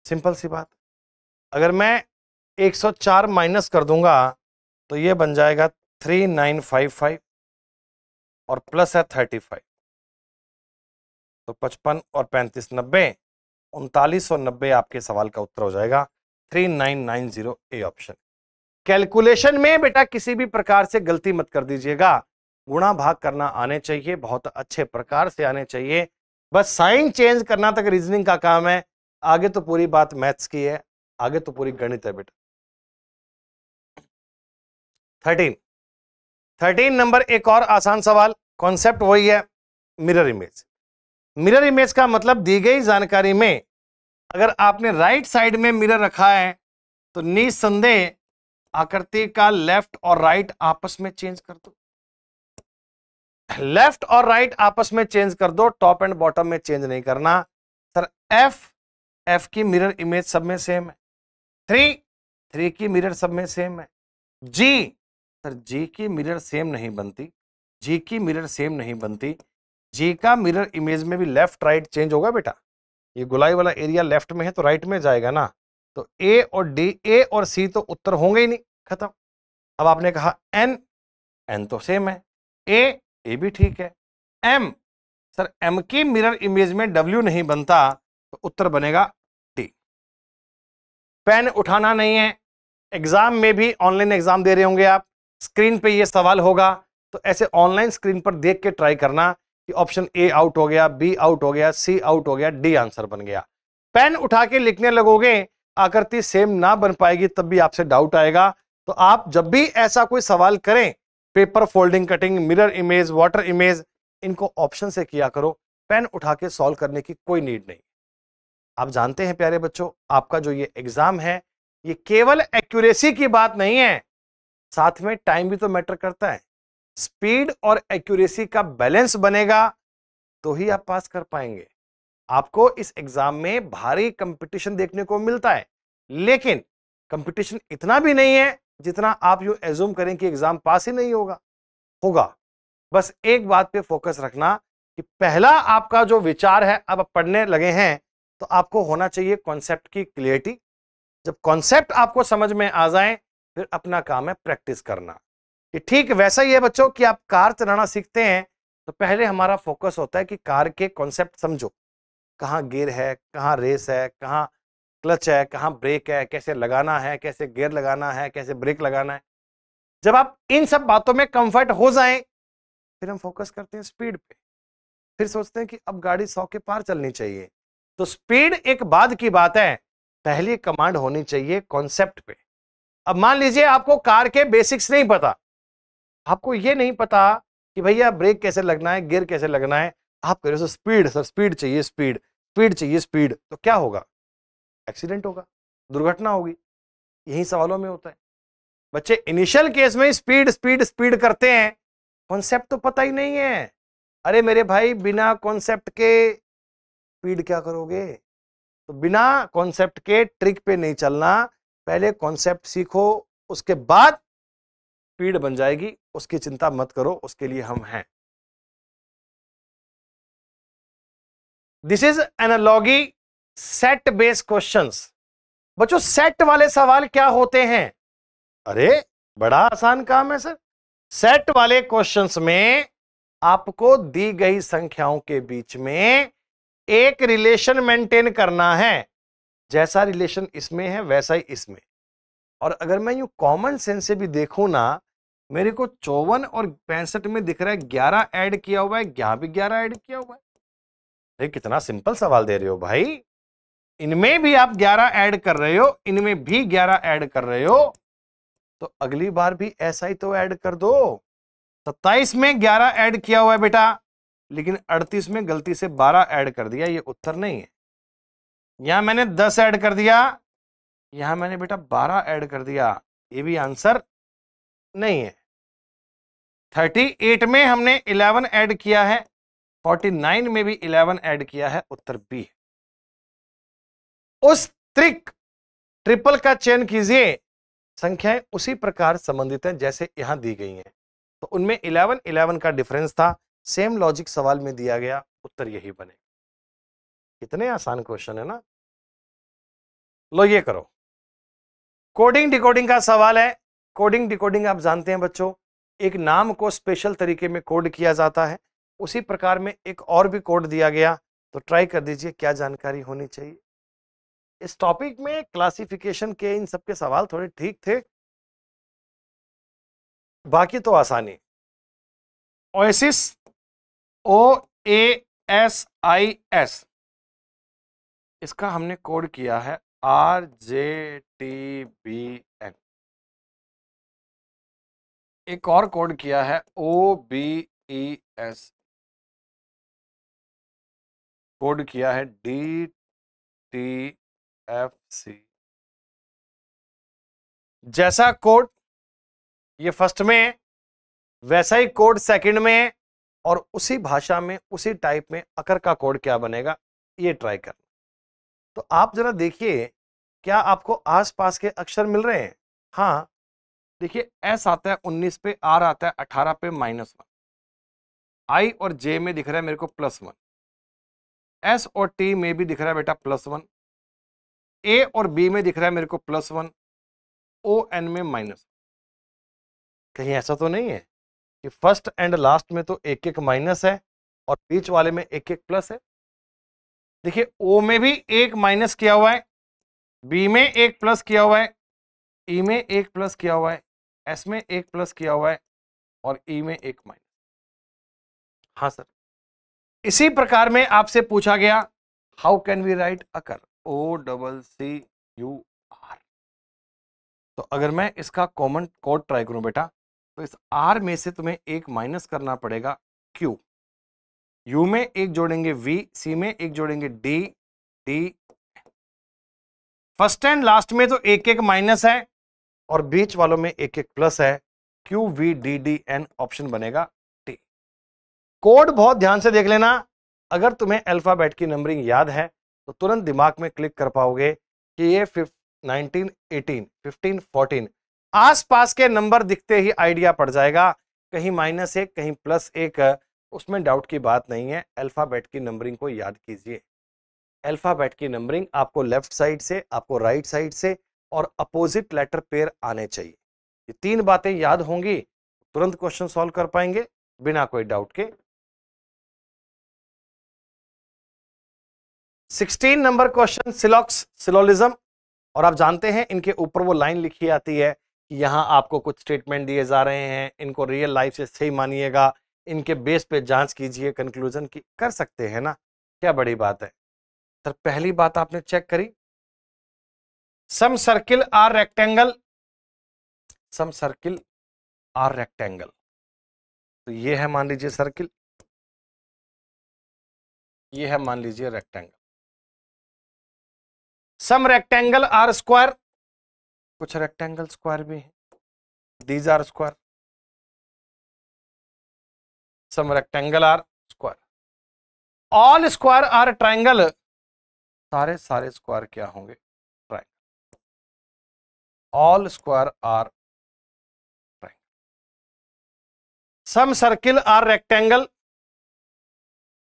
सिंपल सी बात। अगर मैं 104 माइनस कर दूंगा तो ये बन जाएगा 3955 और प्लस है 35, तो 55 और 35 90, 3990 आपके सवाल का उत्तर हो जाएगा। 3990 ए ऑप्शन। कैलकुलेशन में बेटा किसी भी प्रकार से गलती मत कर दीजिएगा, गुणा भाग करना आने चाहिए, बहुत अच्छे प्रकार से आने चाहिए। बस साइन चेंज करना तक रीजनिंग का काम है, आगे तो पूरी बात मैथ्स की है, आगे तो पूरी गणित है बेटा। 13 नंबर, एक और आसान सवाल, कॉन्सेप्ट वही है, मिरर इमेज। मिरर इमेज का मतलब दी गई जानकारी में अगर आपने राइट साइड में मिरर रखा है तो निसंदेह आकृति का लेफ्ट और राइट आपस में चेंज कर दो। लेफ्ट और राइट आपस में चेंज कर दो, टॉप एंड बॉटम में चेंज नहीं करना। सर एफ की मिरर इमेज सब में सेम है, 3 की मिरर सब में सेम है। जी, सर जी की मिरर सेम नहीं बनती, जी की मिरर सेम नहीं बनती। जी का मिरर इमेज में भी लेफ्ट राइट चेंज होगा बेटा। ये गोलाई वाला एरिया लेफ्ट में है तो राइट में जाएगा ना, तो ए और डी, ए और सी तो उत्तर होंगे ही नहीं, खत्म। अब आपने कहा एन तो सेम है, ए भी ठीक है। एम, सर एम की मिरर इमेज में डब्ल्यू नहीं बनता तो उत्तर बनेगा डी। पेन उठाना नहीं है, एग्जाम में भी, ऑनलाइन एग्जाम दे रहे होंगे आप, स्क्रीन पे ये सवाल होगा, तो ऐसे ऑनलाइन स्क्रीन पर देख के ट्राई करना कि ऑप्शन ए आउट हो गया, बी आउट हो गया, सी आउट हो गया, डी आंसर बन गया। पेन उठा के लिखने लगोगे, आकृति सेम ना बन पाएगी, तब भी आपसे डाउट आएगा। तो आप जब भी ऐसा कोई सवाल करें, paper folding, cutting, mirror image, water image, इनको ऑप्शन से किया करो, पेन उठा के सॉल्व करने की कोई नीड नहीं। आप जानते हैं प्यारे बच्चों, आपका जो ये एग्जाम है, ये केवल एक्यूरेसी की बात नहीं है, साथ में टाइम भी तो मैटर करता है। स्पीड और एक्यूरेसी का बैलेंस बनेगा तो ही आप पास कर पाएंगे। आपको इस एग्जाम में भारी कंपटीशन देखने को मिलता है, लेकिन कंपटीशन इतना भी नहीं है जितना आप यूं एज्यूम करें कि एग्जाम पास ही नहीं होगा। बस एक बात पे फोकस रखना कि पहला आपका जो विचार है, अब आप पढ़ने लगे हैं तो आपको होना चाहिए कॉन्सेप्ट की क्लियरिटी। जब कॉन्सेप्ट आपको समझ में आ जाए, फिर अपना काम है प्रैक्टिस करना। कि ठीक वैसा ही है बच्चों कि आप कार चलाना सीखते हैं तो पहले हमारा फोकस होता है कि कार के कॉन्सेप्ट समझो, कहाँ गियर है, कहाँ रेस है, कहाँ क्लच है, कहाँ ब्रेक है, कैसे लगाना है, कैसे गियर लगाना है, कैसे ब्रेक लगाना है। जब आप इन सब बातों में कंफर्ट हो जाएं, फिर हम फोकस करते हैं स्पीड पे, फिर सोचते हैं कि अब गाड़ी 100 के पार चलनी चाहिए, तो स्पीड एक बाद की बात है, पहली कमांड होनी चाहिए कॉन्सेप्ट पे। अब मान लीजिए आपको कार के बेसिक्स नहीं पता, आपको ये नहीं पता कि भैया ब्रेक कैसे लगना है, गियर कैसे लगना है, आप कह रहे हो स्पीड, सर स्पीड चाहिए, स्पीड स्पीड चाहिए, स्पीड, तो क्या होगा? एक्सीडेंट होगा, दुर्घटना होगी। यही सवालों में होता है। बच्चे इनिशियल केस में स्पीड स्पीड स्पीड करते हैं, कॉन्सेप्ट तो पता ही नहीं है। अरे मेरे भाई, बिना कॉन्सेप्ट के स्पीड क्या करोगे? तो बिना कॉन्सेप्ट के ट्रिक पे नहीं चलना, पहले कॉन्सेप्ट सीखो, उसके बाद स्पीड बन जाएगी, उसकी चिंता मत करो, उसके लिए हम हैं। This is analogy set based questions. बच्चों सेट वाले सवाल क्या होते हैं? अरे बड़ा आसान काम है सर। सेट वाले क्वेश्चंस में आपको दी गई संख्याओं के बीच में एक रिलेशन मेंटेन करना है, जैसा रिलेशन इसमें है वैसा ही इसमें। और अगर मैं यूं कॉमन सेंस से भी देखूं ना, मेरे को 54 और 65 में दिख रहा है 11 ऐड किया हुआ है, यहां भी 11 ऐड किया हुआ है। अरे कितना सिंपल सवाल दे रहे हो भाई, इनमें भी आप 11 ऐड कर रहे हो, इनमें भी 11 ऐड कर रहे हो, तो अगली बार भी ऐसा ही तो ऐड कर दो। 27 में 11 ऐड किया हुआ है बेटा, लेकिन 38 में गलती से 12 ऐड कर दिया, ये उत्तर नहीं है। यहां मैंने 10 ऐड कर दिया, यहां मैंने बेटा 12 ऐड कर दिया, ये भी आंसर नहीं है। 38 में हमने 11 ऐड किया है, 49 में भी 11 ऐड किया है, उत्तर बी है। उस ट्रिपल का चयन कीजिए, संख्याएं उसी प्रकार संबंधित हैं जैसे यहां दी गई हैं। तो उनमें 11 11 का डिफरेंस था, सेम लॉजिक सवाल में दिया गया, उत्तर यही बने। कितने आसान क्वेश्चन है ना। लो ये करो, कोडिंग डिकोडिंग का सवाल है। कोडिंग डिकोडिंग आप जानते हैं बच्चों, एक नाम को स्पेशल तरीके में कोड किया जाता है, उसी प्रकार में एक और भी कोड दिया गया। तो ट्राई कर दीजिए क्या जानकारी होनी चाहिए। इस टॉपिक में क्लासिफिकेशन के इन सबके सवाल थोड़े ठीक थे, बाकी तो आसानी। ओएसिस, OASIS, इसका हमने कोड किया है RJTBN। एक और कोड किया है OBES, कोड किया है DTFC। जैसा कोड ये फर्स्ट में, वैसा ही कोड सेकंड में, और उसी भाषा में उसी टाइप में अकर का कोड क्या बनेगा, ये ट्राई करना। तो आप जरा देखिए, क्या आपको आसपास के अक्षर मिल रहे हैं? हाँ देखिए, एस आता है 19 पे, आर आता है 18 पे -1, आई और जे में दिख रहा है मेरे को +1, एस और टी में भी दिख रहा है बेटा +1, ए और बी में दिख रहा है मेरे को +1, ओ एन में -1। कहीं ऐसा तो नहीं है कि फर्स्ट एंड लास्ट में तो एक एक माइनस है और बीच वाले में एक एक प्लस है? देखिए, ओ में भी एक माइनस किया हुआ है, बी में एक प्लस किया हुआ है, ई में एक प्लस किया हुआ है, एस में एक प्लस किया हुआ है, और ई में एक माइनस। हाँ सर, इसी प्रकार में आपसे पूछा गया how can we write occur, OCCUR। तो अगर मैं इसका कॉमन कोड ट्राई करूं बेटा, तो इस आर में से तुम्हें एक माइनस करना पड़ेगा क्यू, यू में एक जोड़ेंगे वी, सी में एक जोड़ेंगे D, D. First and last में तो एक एक माइनस है और बीच वालों में एक एक प्लस है, Q V D D N, option बनेगा टी। कोड बहुत ध्यान से देख लेना, अगर तुम्हें अल्फाबेट की नंबरिंग याद है तो तुरंत दिमाग में क्लिक कर पाओगे कि ये 19, 18, 15, 14 आसपास के नंबर दिखते ही आइडिया पड़ जाएगा, कहीं -1 कहीं +1, उसमें डाउट की बात नहीं है। अल्फाबेट की नंबरिंग को याद कीजिए। अल्फाबेट की नंबरिंग आपको लेफ्ट साइड से, आपको राइट साइड से और अपोजिट लेटर पेयर आने चाहिए। ये 3 बातें याद होंगी, तुरंत क्वेश्चन सॉल्व कर पाएंगे बिना कोई डाउट के। 16 नंबर क्वेश्चन, सिलॉक्स, सिलोलिज्म। और आप जानते हैं इनके ऊपर वो लाइन लिखी आती है कि यहां आपको कुछ स्टेटमेंट दिए जा रहे हैं, इनको रियल लाइफ से सही मानिएगा, इनके बेस पे जांच कीजिए, कंक्लूजन की कर सकते हैं ना, क्या बड़ी बात है। तो पहली बात आपने चेक करी, some circle are rectangle, some circle are rectangle, तो ये है मान लीजिए सर्किल, ये है मान लीजिए rectangle. Some rectangle are square, कुछ रेक्टेंगल स्क्वायर भी है, these are square, some rectangle are square. All square are triangle, सारे सारे स्क्वायर क्या होंगे, triangle. All square are triangle. Some circle are rectangle,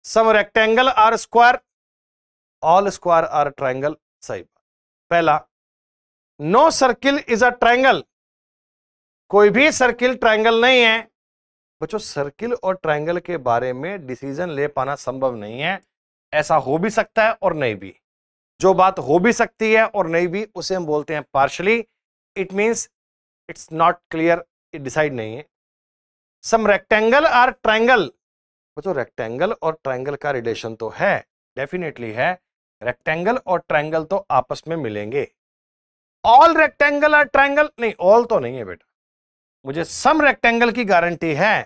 some rectangle are square, all square are triangle. सही बात। पहला, no circle is a triangle, कोई भी circle triangle नहीं है। बच्चों सर्किल और ट्रायंगल के बारे में डिसीजन ले पाना संभव नहीं है, ऐसा हो भी सकता है और नहीं भी। जो बात हो भी सकती है और नहीं भी उसे हम बोलते हैं partially, it means it's not clear, it decide नहीं है। सम रेक्टेंगल आर ट्रायंगल, बच्चों रेक्टेंगल और ट्रायंगल का रिलेशन तो है, डेफिनेटली है, रेक्टेंगल और ट्रायंगल तो आपस में मिलेंगे। ऑल रेक्टेंगल आर ट्रायंगल, नहीं ऑल तो नहीं है बेटा, मुझे सम रेक्टेंगल की गारंटी है,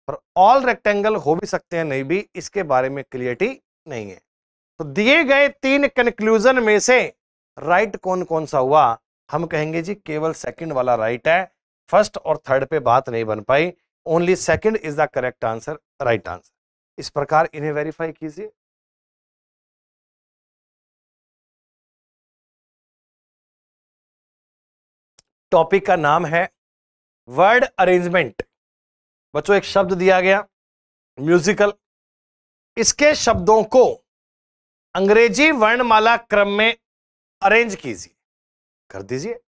पर ऑल रेक्टेंगल हो भी सकते हैं नहीं भी, इसके बारे में क्लियरिटी नहीं है। तो दिए गए 3 कंक्लूजन में से राइट कौन कौन सा हुआ, हम कहेंगे जी केवल सेकंड वाला राइट है, फर्स्ट और थर्ड पे बात नहीं बन पाई, only second is the correct answer, right answer. इस प्रकार इन्हें वेरीफाई कीजिए। टॉपिक का नाम है वर्ड अरेंजमेंट। बच्चों एक शब्द दिया गया म्यूजिकल, इसके शब्दों को अंग्रेजी वर्णमाला क्रम में अरेंज कीजिए, कर दीजिए।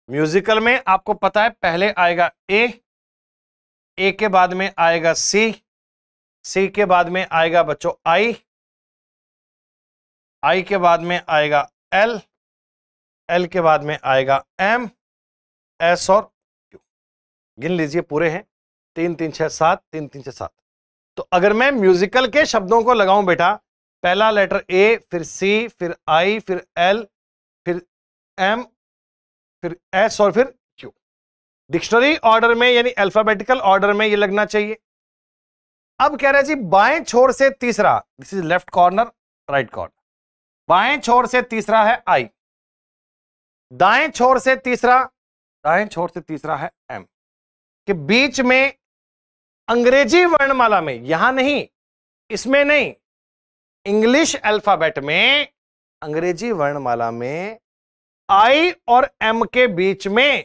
म्यूजिकल में आपको पता है पहले आएगा ए के बाद में आएगा सी के बाद में आएगा बच्चों आई के बाद में आएगा एल के बाद में आएगा एम, एस और क्यू। गिन लीजिए पूरे हैं, 3 3 6 7, 3 3 6 7। तो अगर मैं म्यूजिकल के शब्दों को लगाऊं बेटा, पहला लेटर ए, फिर सी, फिर आई, फिर एल, फिर एम, फिर एस और फिर क्यू। डिक्शनरी ऑर्डर में यानी अल्फाबेटिकल ऑर्डर में ये लगना चाहिए। अब कह रहे हैं जी बाएं छोर से तीसरा, this is left corner right corner, बाएं छोर से तीसरा है आई, दाएं छोर से तीसरा है एम, के बीच में अंग्रेजी वर्णमाला में, यहां नहीं, इसमें नहीं, इंग्लिश अल्फाबेट में, अंग्रेजी वर्णमाला में आई और एम के बीच में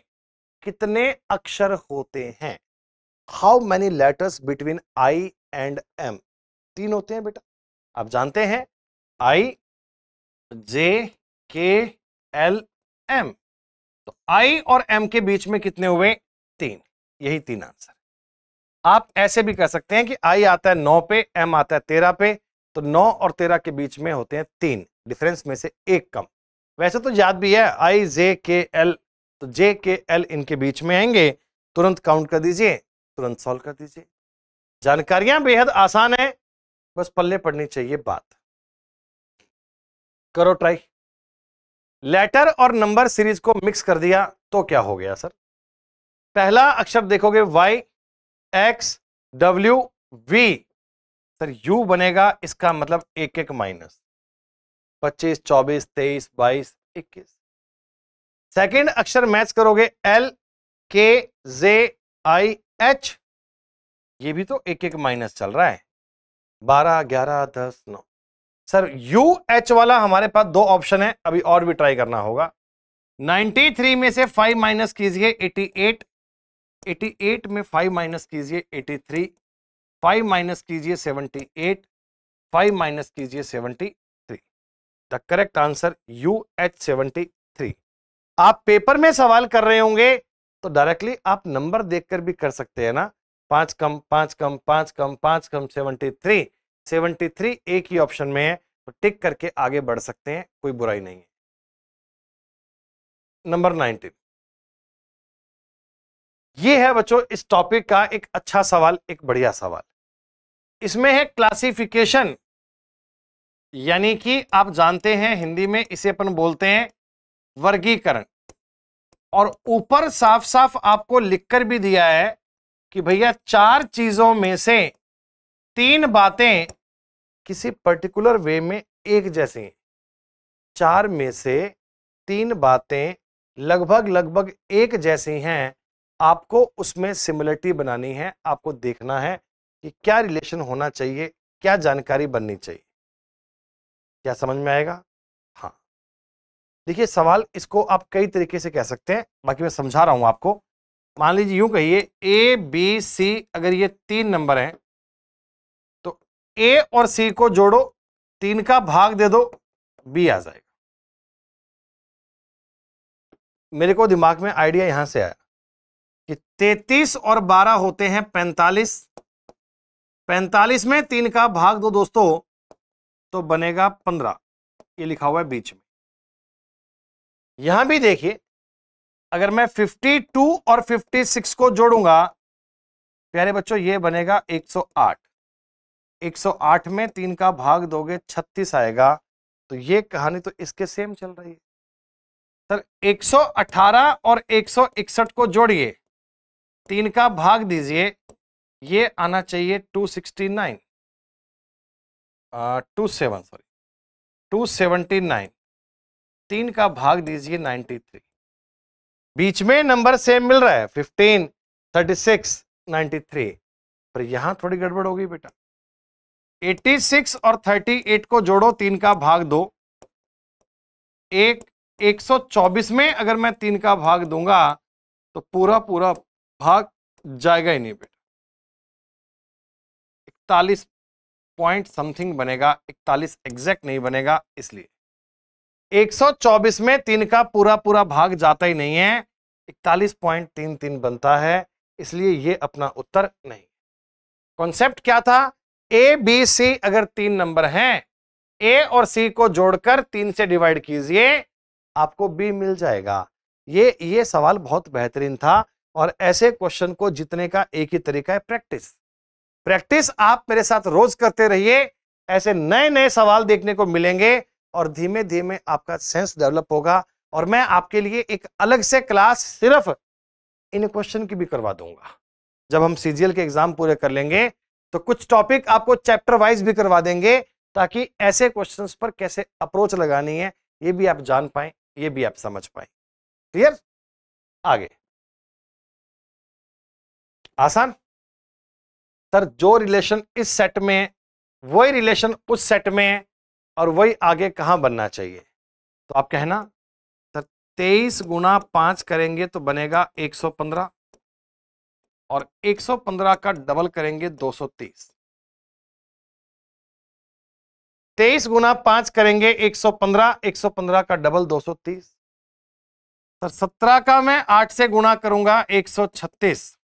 कितने अक्षर होते हैं? How many letters between I and M? 3 होते हैं बेटा, आप जानते हैं, आई, जे, के, एल, एम। तो आई और एम के बीच में कितने हुए? 3, यही 3 आंसर। आप ऐसे भी कर सकते हैं कि आई आता है 9 पे, एम आता है 13 पे, तो 9 और 13 के बीच में होते हैं 3, डिफरेंस में से 1 कम। वैसे तो याद भी है आई, जे, के, एल, तो जे, के, एल इनके बीच में आएंगे, तुरंत काउंट कर दीजिए, तुरंत सॉल्व कर दीजिए। जानकारियां बेहद आसान है, बस पल्ले पड़नी चाहिए बात। करो ट्राई। लेटर और नंबर सीरीज को मिक्स कर दिया तो क्या हो गया सर? पहला अक्षर देखोगे Y, X, W, V, sir U बनेगा, इसका मतलब 1 1 माइनस 25, 24, 23, 22, 21। सेकेंड अक्षर मैच करोगे एल, के, जे, आई, एच, ये भी तो 1 1 माइनस चल रहा है, 12, 11, 10, 9। सर यू एच वाला हमारे पास 2 ऑप्शन है, अभी और भी ट्राई करना होगा। 93 में से 5 माइनस कीजिए 88, 88 में 5 माइनस कीजिए 83, 5 माइनस कीजिए 78, 5 माइनस कीजिए 73। The correct answer UH 73। आप पेपर में सवाल कर रहे होंगे तो डायरेक्टली आप नंबर देखकर भी कर सकते हैं ना, 5 कम 5 कम 5 कम 5 कम 73, 73 एक ही ऑप्शन में है, तो टिक करके आगे बढ़ सकते हैं, कोई बुराई नहीं है। नंबर 19, ये है बच्चों इस टॉपिक का एक अच्छा सवाल, एक बढ़िया सवाल। इसमें है क्लासिफिकेशन यानी कि आप जानते हैं हिंदी में इसे अपन बोलते हैं वर्गीकरण। और ऊपर साफ साफ आपको लिखकर भी दिया है कि भैया 4 चीजों में से 3 बातें किसी पर्टिकुलर वे में एक जैसी हैं। 4 में से 3 बातें लगभग लगभग एक जैसी हैं। आपको उसमें सिमिलरिटी बनानी है, आपको देखना है कि क्या रिलेशन होना चाहिए, क्या जानकारी बननी चाहिए। क्या समझ में आएगा? हाँ, देखिए सवाल इसको आप कई तरीके से कह सकते हैं, बाकी मैं समझा रहा हूं आपको। मान लीजिए यूं कहिए ए बी सी, अगर ये 3 नंबर हैं तो ए और सी को जोड़ो, 3 का भाग दे दो, बी आ जाएगा। मेरे को दिमाग में आइडिया यहां से आया कि 33 और 12 होते हैं 45। 45 में 3 का भाग दो दोस्तों तो बनेगा 15। ये लिखा हुआ है बीच में। यहां भी देखिए, अगर मैं 52 और 56 को जोड़ूंगा प्यारे बच्चों, ये बनेगा 108। 108 में 3 का भाग दोगे 36 आएगा। तो ये कहानी तो इसके सेम चल रही है सर। 118 और 161 को जोड़िए, 3 का भाग दीजिए, ये आना चाहिए 269, 279। 3 का भाग दीजिए 93। बीच में नंबर सेम मिल रहा है 15, 36, 93। पर यहां थोड़ी गड़बड़ हो गई बेटा। 86 और 38 को जोड़ो, 3 का भाग दो। 124 में अगर मैं 3 का भाग दूंगा तो पूरा पूरा भाग जाएगा ही नहीं बेटा। 41 पॉइंट समथिंग बनेगा, 41 एग्जैक्ट नहीं बनेगा। इसलिए 124 में 3 का पूरा पूरा भाग जाता ही नहीं है, 41.33 बनता है। इसलिए ये अपना उत्तर नहीं। कॉन्सेप्ट क्या था? ए बी सी अगर 3 नंबर हैं, ए और सी को जोड़कर 3 से डिवाइड कीजिए, आपको बी मिल जाएगा। ये सवाल बहुत बेहतरीन था। और ऐसे क्वेश्चन को जीतने का एक ही तरीका है, प्रैक्टिस। प्रैक्टिस आप मेरे साथ रोज करते रहिए, ऐसे नए नए सवाल देखने को मिलेंगे और धीमे धीमे आपका सेंस डेवलप होगा। और मैं आपके लिए एक अलग से क्लास सिर्फ इन क्वेश्चन की भी करवा दूंगा। जब हम सीजीएल के एग्जाम पूरे कर लेंगे तो कुछ टॉपिक आपको चैप्टर वाइज भी करवा देंगे, ताकि ऐसे क्वेश्चंस पर कैसे अप्रोच लगानी है ये भी आप जान पाए, ये भी आप समझ पाए। क्लियर? आगे आसान सर, जो रिलेशन इस सेट में है वही रिलेशन उस सेट में है, और वही आगे कहां बनना चाहिए। तो आप कहना सर 23 गुना 5 करेंगे तो बनेगा 115, और 115 का डबल करेंगे 230। 23 गुना 5 करेंगे 115, 115 का डबल 230। सर 17 का मैं 8 से गुणा करूंगा 136,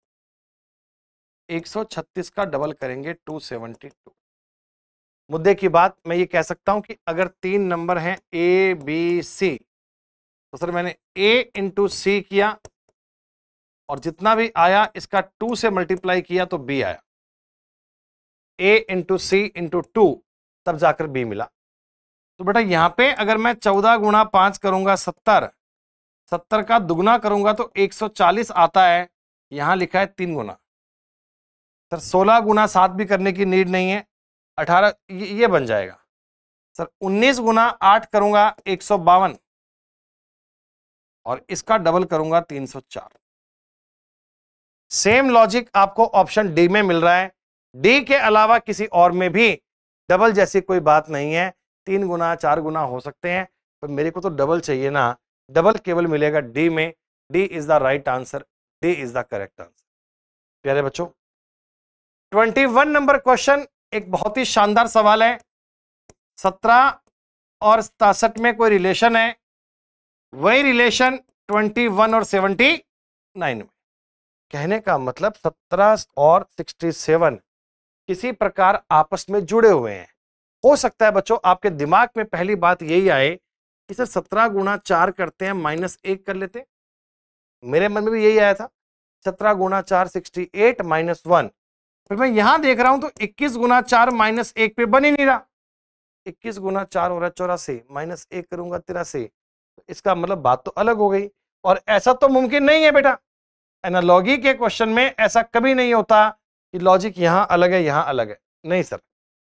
136 का डबल करेंगे 272। मुद्दे की बात मैं ये कह सकता हूं कि अगर 3 नंबर हैं ए बी सी, तो सर मैंने ए इंटू सी किया और जितना भी आया इसका 2 से मल्टीप्लाई किया तो बी आया। ए इंटू सी इंटू 2, तब जाकर बी मिला। तो बेटा यहां पे अगर मैं 14 गुणा 5 करूंगा 70, 70 का दुगना करूंगा तो 140 आता है। यहां लिखा है 3 गुना। सर 16 गुना 7 भी करने की नीड नहीं है, 18 ये बन जाएगा। सर 19 गुना 8 करूंगा 152, और इसका डबल करूंगा 304। सेम लॉजिक आपको ऑप्शन डी में मिल रहा है। डी के अलावा किसी और में भी डबल जैसी कोई बात नहीं है। 3 गुना 4 गुना हो सकते हैं, पर मेरे को तो डबल चाहिए ना। डबल केवल मिलेगा डी में। D is the right answer, D is the correct answer. प्यारे बच्चों 21 नंबर क्वेश्चन एक बहुत ही शानदार सवाल है। 17 और 67 में कोई रिलेशन है, वही रिलेशन 21 और 79 में। कहने का मतलब 17 और 67 किसी प्रकार आपस में जुड़े हुए हैं। हो सकता है बच्चों आपके दिमाग में पहली बात यही आए कि सर 17 गुना 4 करते हैं -1 कर लेते। मेरे मन में भी यही आया था, 17 गुना 4 68 -1। फिर मैं यहां देख रहा हूं तो 21 गुना 4 -1 पे बन ही नहीं रहा। 21 गुना 4 हो रहा है 84, माइनस 1 करूंगा 83। इसका मतलब बात तो अलग हो गई, और ऐसा तो मुमकिन नहीं है बेटा। एनालॉजी के क्वेश्चन में ऐसा कभी नहीं होता कि लॉजिक यहां अलग है यहां अलग है, नहीं सर।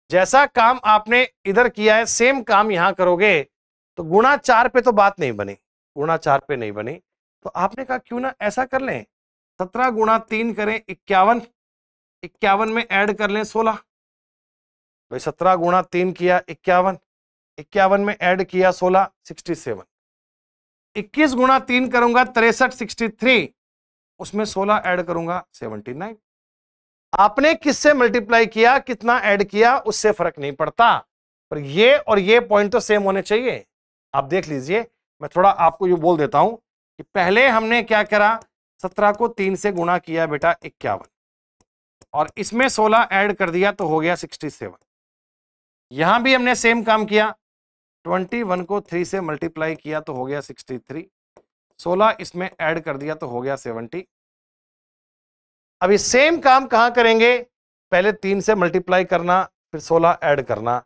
जैसा काम आपने इधर किया है सेम काम यहां करोगे, तो गुणा 4 पे तो बात नहीं बनी, गुणा 4 पे नहीं बनी। तो आपने कहा क्यों ना ऐसा कर लें, 17 गुणा 3 करें 51, 51 में ऐड कर लें 16। भाई 17 गुणा 3 किया 51, 51 में ऐड किया 16, 67। 21 गुणा 3 करूंगा 63, 63, उसमें 16 ऐड करूंगा 79। आपने किससे मल्टीप्लाई किया, कितना ऐड किया, उससे फर्क नहीं पड़ता, पर ये और ये पॉइंट तो सेम होने चाहिए। आप देख लीजिए, मैं थोड़ा आपको ये बोल देता हूं कि पहले हमने क्या करा, 17 को 3 से गुणा किया बेटा 51, और इसमें 16 ऐड कर दिया तो हो गया 67। यहां भी हमने सेम काम किया, 21 को 3 से मल्टीप्लाई किया तो हो गया 63, 16 इसमें ऐड कर दिया तो हो गया 70। अभी सेम काम कहां करेंगे, पहले 3 से मल्टीप्लाई करना, फिर 16 ऐड करना,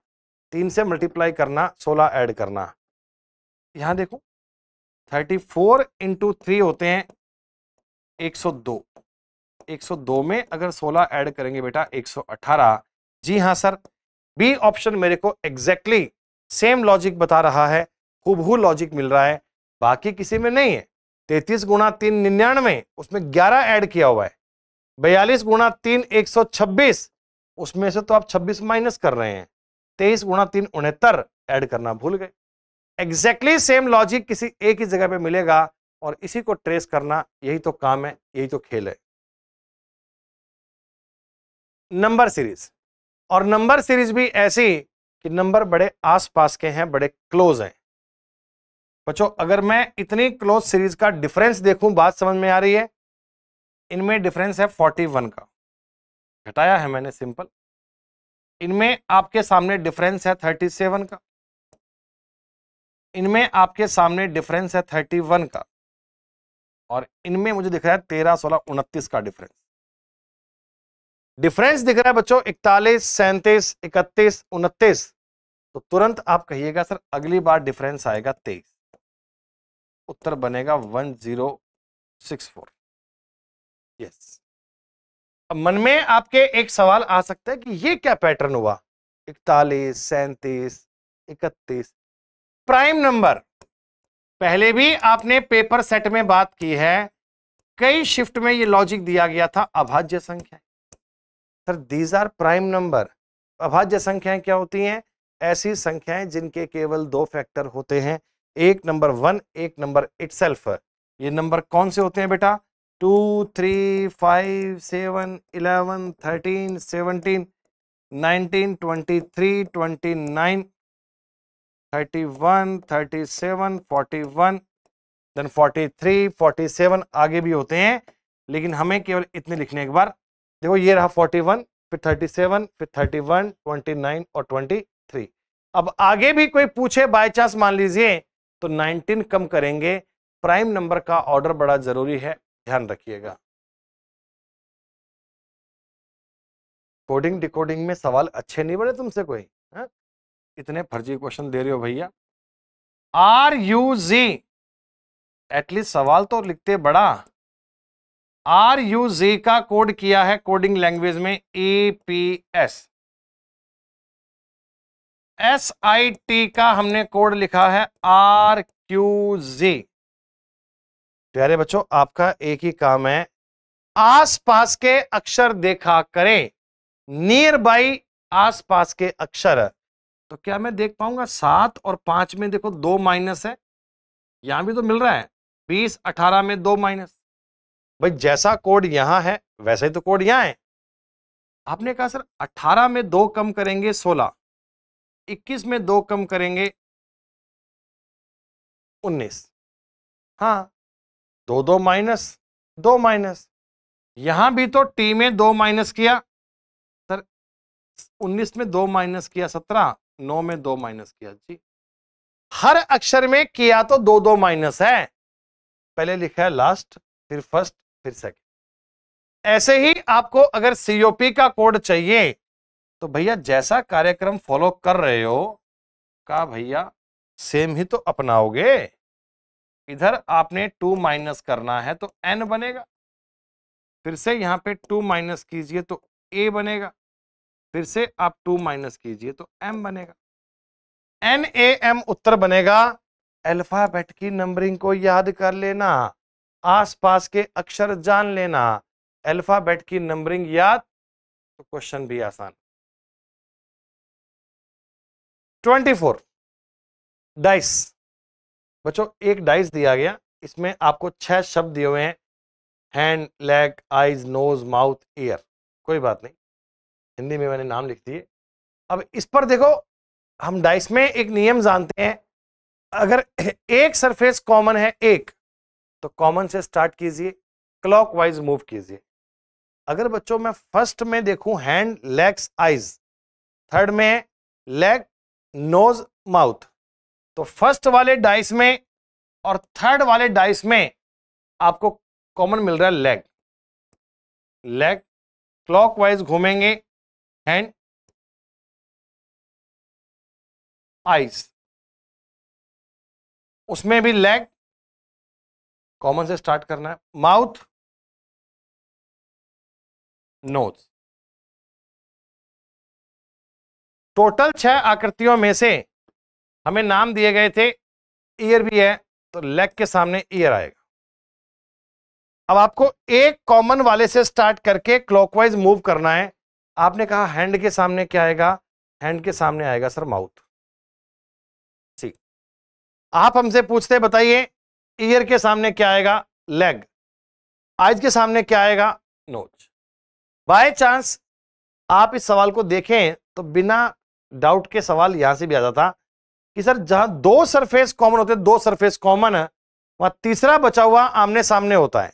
3 से मल्टीप्लाई करना, 16 ऐड करना। यहां देखो 34 इंटू 3 होते हैं 102, 102 में अगर 16 ऐड करेंगे बेटा 118। जी हां सर, बी ऑप्शन मेरे को एग्जैक्टली सेम लॉजिक बता रहा है, हूबहू लॉजिक मिल रहा है, बाकी किसी में नहीं है। 33 गुणा 3 99, उसमें 11 ऐड किया हुआ है। 42 गुणा 3 126, उसमें से तो आप 26 माइनस कर रहे हैं। 23 गुणा 3 69, ऐड करना भूल गए। एग्जैक्टली सेम लॉजिक किसी एक ही जगह पे मिलेगा, और इसी को ट्रेस करना, यही तो काम है, यही तो खेल है। नंबर सीरीज, और नंबर सीरीज भी ऐसी कि नंबर बड़े आसपास के हैं, बड़े क्लोज हैं। बच्चों अगर मैं इतनी क्लोज सीरीज का डिफरेंस देखूं, बात समझ में आ रही है। इनमें डिफरेंस है 41 का, घटाया है मैंने सिंपल। इनमें आपके सामने डिफरेंस है 37 का, इनमें आपके सामने डिफरेंस है 31 का, और इनमें मुझे दिख रहा है 13, 16, 29 का डिफरेंस। डिफरेंस दिख रहा है बच्चों 41, 37, 31, 29, तो तुरंत आप कहिएगा सर अगली बार डिफरेंस आएगा 23। उत्तर बनेगा 1064। यस। अब मन में आपके एक सवाल आ सकता है कि ये क्या पैटर्न हुआ, 41, 37, 31, प्राइम नंबर। पहले भी आपने पेपर सेट में बात की है, कई शिफ्ट में ये लॉजिक दिया गया था, अभाज्य संख्या। Sir these are prime number. अभाज्य संख्याएं क्या होती हैं, ऐसी संख्याएं जिनके केवल 2 फैक्टर होते हैं, एक नंबर 1, एक नंबर इटसेल्फ। ये नंबर कौन से होते हैं बेटा, 2, 3, 5, 7, 11, 13, 17, 19, 23, 29, 31, 37, 41, देन 43, 47 आगे भी होते हैं, लेकिन हमें केवल इतने लिखने एक बार। देखो ये रहा 41, फिर 37, फिर 31, 29 और 23। अब आगे भी कोई पूछे बाय चांस मान लीजिए, तो 19 कम करेंगे। प्राइम नंबर का ऑर्डर बड़ा जरूरी है, ध्यान रखिएगा। कोडिंग डिकोडिंग में सवाल अच्छे नहीं बने तुमसे कोई, है? इतने फर्जी क्वेश्चन दे रहे हो भैया। RUZ, एटलीस्ट सवाल तो लिखते बड़ा। RUZ का कोड किया है कोडिंग लैंग्वेज में EPS। SIT का हमने कोड लिखा है RQZ। प्यारे बच्चों आपका एक ही काम है, आसपास के अक्षर देखा करें, नियर बाई आसपास के अक्षर। तो क्या मैं देख पाऊंगा 7 और 5 में देखो 2 माइनस है, यहां भी तो मिल रहा है 20, 18 में 2 माइनस। भाई जैसा कोड यहां है वैसा ही तो कोड यहां है। आपने कहा सर 18 में 2 कम करेंगे 16, 21 में 2 कम करेंगे 19। हाँ 2 2 माइनस 2 माइनस, यहां भी तो टी में 2 माइनस किया सर, 19 में 2 माइनस किया 17, 9 में 2 माइनस किया जी। हर अक्षर में किया तो 2 2 माइनस है, पहले लिखा है लास्ट, फिर फर्स्ट, फिर सेकंड। ऐसे ही आपको अगर COP का कोड चाहिए तो भैया जैसा कार्यक्रम फॉलो कर रहे हो का भैया सेम ही तो अपनाओगे, इधर आपने 2 माइनस करना है तो n बनेगा, फिर से यहां पे 2 माइनस कीजिए तो a बनेगा, फिर से आप 2 माइनस कीजिए तो m बनेगा, NAM उत्तर बनेगा। अल्फाबेट की नंबरिंग को याद कर लेना, आसपास के अक्षर जान लेना, अल्फाबेट की नंबरिंग याद तो क्वेश्चन भी आसान। 24 डाइस। बच्चों एक डाइस दिया गया, इसमें आपको 6 शब्द दिए हुए हैं, hand, leg, eyes, nose, mouth, ear. कोई बात नहीं, हिंदी में मैंने नाम लिख दिए। अब इस पर देखो, हम डाइस में एक नियम जानते हैं, अगर एक सरफेस कॉमन है एक, तो कॉमन से स्टार्ट कीजिए, क्लॉकवाइज मूव कीजिए। अगर बच्चों मैं फर्स्ट में देखूं हैंड, लेग्स, आईज, थर्ड में लेग, नोज, माउथ, तो फर्स्ट वाले डाइस में और थर्ड वाले डाइस में आपको कॉमन मिल रहा है लेग। लेग क्लॉकवाइज घूमेंगे, हैंड, आईज, उसमें भी लेग, कॉमन से स्टार्ट करना है, माउथ, नोज। टोटल 6 आकृतियों में से हमें नाम दिए गए थे, ईयर भी है तो लेग के सामने ईयर आएगा। अब आपको एक कॉमन वाले से स्टार्ट करके क्लॉकवाइज मूव करना है। आपने कहा हैंड के सामने क्या आएगा, हैंड के सामने आएगा सर माउथ। ठीक, आप हमसे पूछते बताइए ईयर के सामने क्या आएगा, लेग, आइज के सामने क्या आएगा, नोज। बाय चांस आप इस सवाल को देखें तो बिना डाउट के सवाल यहां से भी आ जाता कि सर जहां 2 सरफेस कॉमन होते हैं, 2 सरफेस कॉमन है, वहां तीसरा बचा हुआ आमने सामने होता है।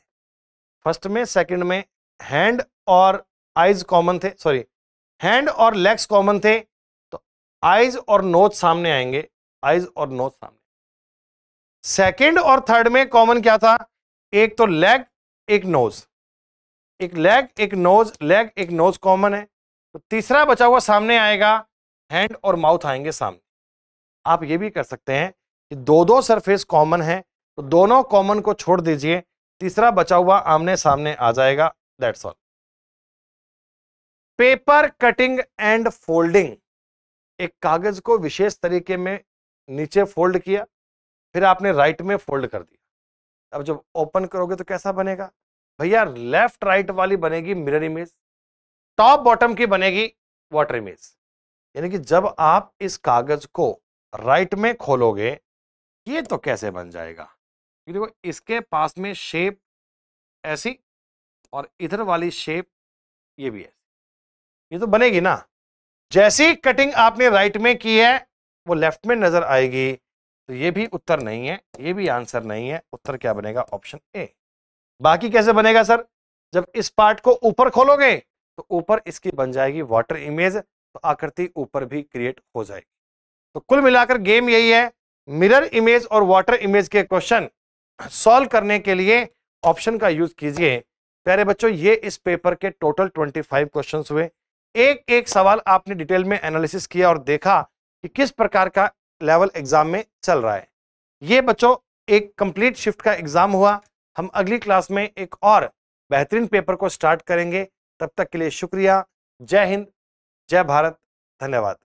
फर्स्ट में सेकंड में हैंड और आइज कॉमन थे, सॉरी हैंड और लेग्स कॉमन थे, तो आइज और नोज सामने आएंगे, आइज और नोज सामने। सेकंड और थर्ड में कॉमन क्या था, एक तो लेग एक नोज, एक लेग एक नोज, लेग एक नोज कॉमन है, तो तीसरा बचा हुआ सामने आएगा, हैंड और माउथ आएंगे सामने। आप ये भी कर सकते हैं कि 2-2 सरफेस कॉमन है तो दोनों कॉमन को छोड़ दीजिए, तीसरा बचा हुआ आमने सामने आ जाएगा, that's all. Paper cutting and folding. एक कागज को विशेष तरीके में नीचे फोल्ड किया, फिर आपने राइट में फोल्ड कर दिया। अब जब ओपन करोगे तो कैसा बनेगा भैया, लेफ्ट राइट वाली बनेगी मिरर इमेज, टॉप बॉटम की बनेगी वाटर इमेज। यानी कि जब आप इस कागज को राइट में खोलोगे, ये तो कैसे बन जाएगा, ये देखो इसके पास में शेप ऐसी और इधर वाली शेप ये भी ऐसी, ये तो बनेगी ना। जैसी कटिंग आपने राइट में की है वो लेफ्ट में नजर आएगी, तो ये भी उत्तर नहीं है, ये भी आंसर नहीं है। उत्तर क्या बनेगा, ऑप्शन ए। बाकी कैसे बनेगा सर, जब इस पार्ट को ऊपर खोलोगे तो ऊपर इसकी बन जाएगी वाटर इमेज, तो आकृति ऊपर भी क्रिएट हो जाएगी। तो कुल मिलाकर गेम यही है, मिरर इमेज और वाटर इमेज के क्वेश्चन सॉल्व करने के लिए ऑप्शन का यूज कीजिए। प्यारे बच्चों, ये इस पेपर के टोटल 25 क्वेश्चंस हुए। एक एक सवाल आपने डिटेल में एनालिसिस किया और देखा कि किस प्रकार का लेवल एग्जाम में चल रहा है। ये बच्चों एक कंप्लीट शिफ्ट का एग्जाम हुआ। हम अगली क्लास में एक और बेहतरीन पेपर को स्टार्ट करेंगे। तब तक के लिए शुक्रिया। जय हिंद, जय भारत, धन्यवाद।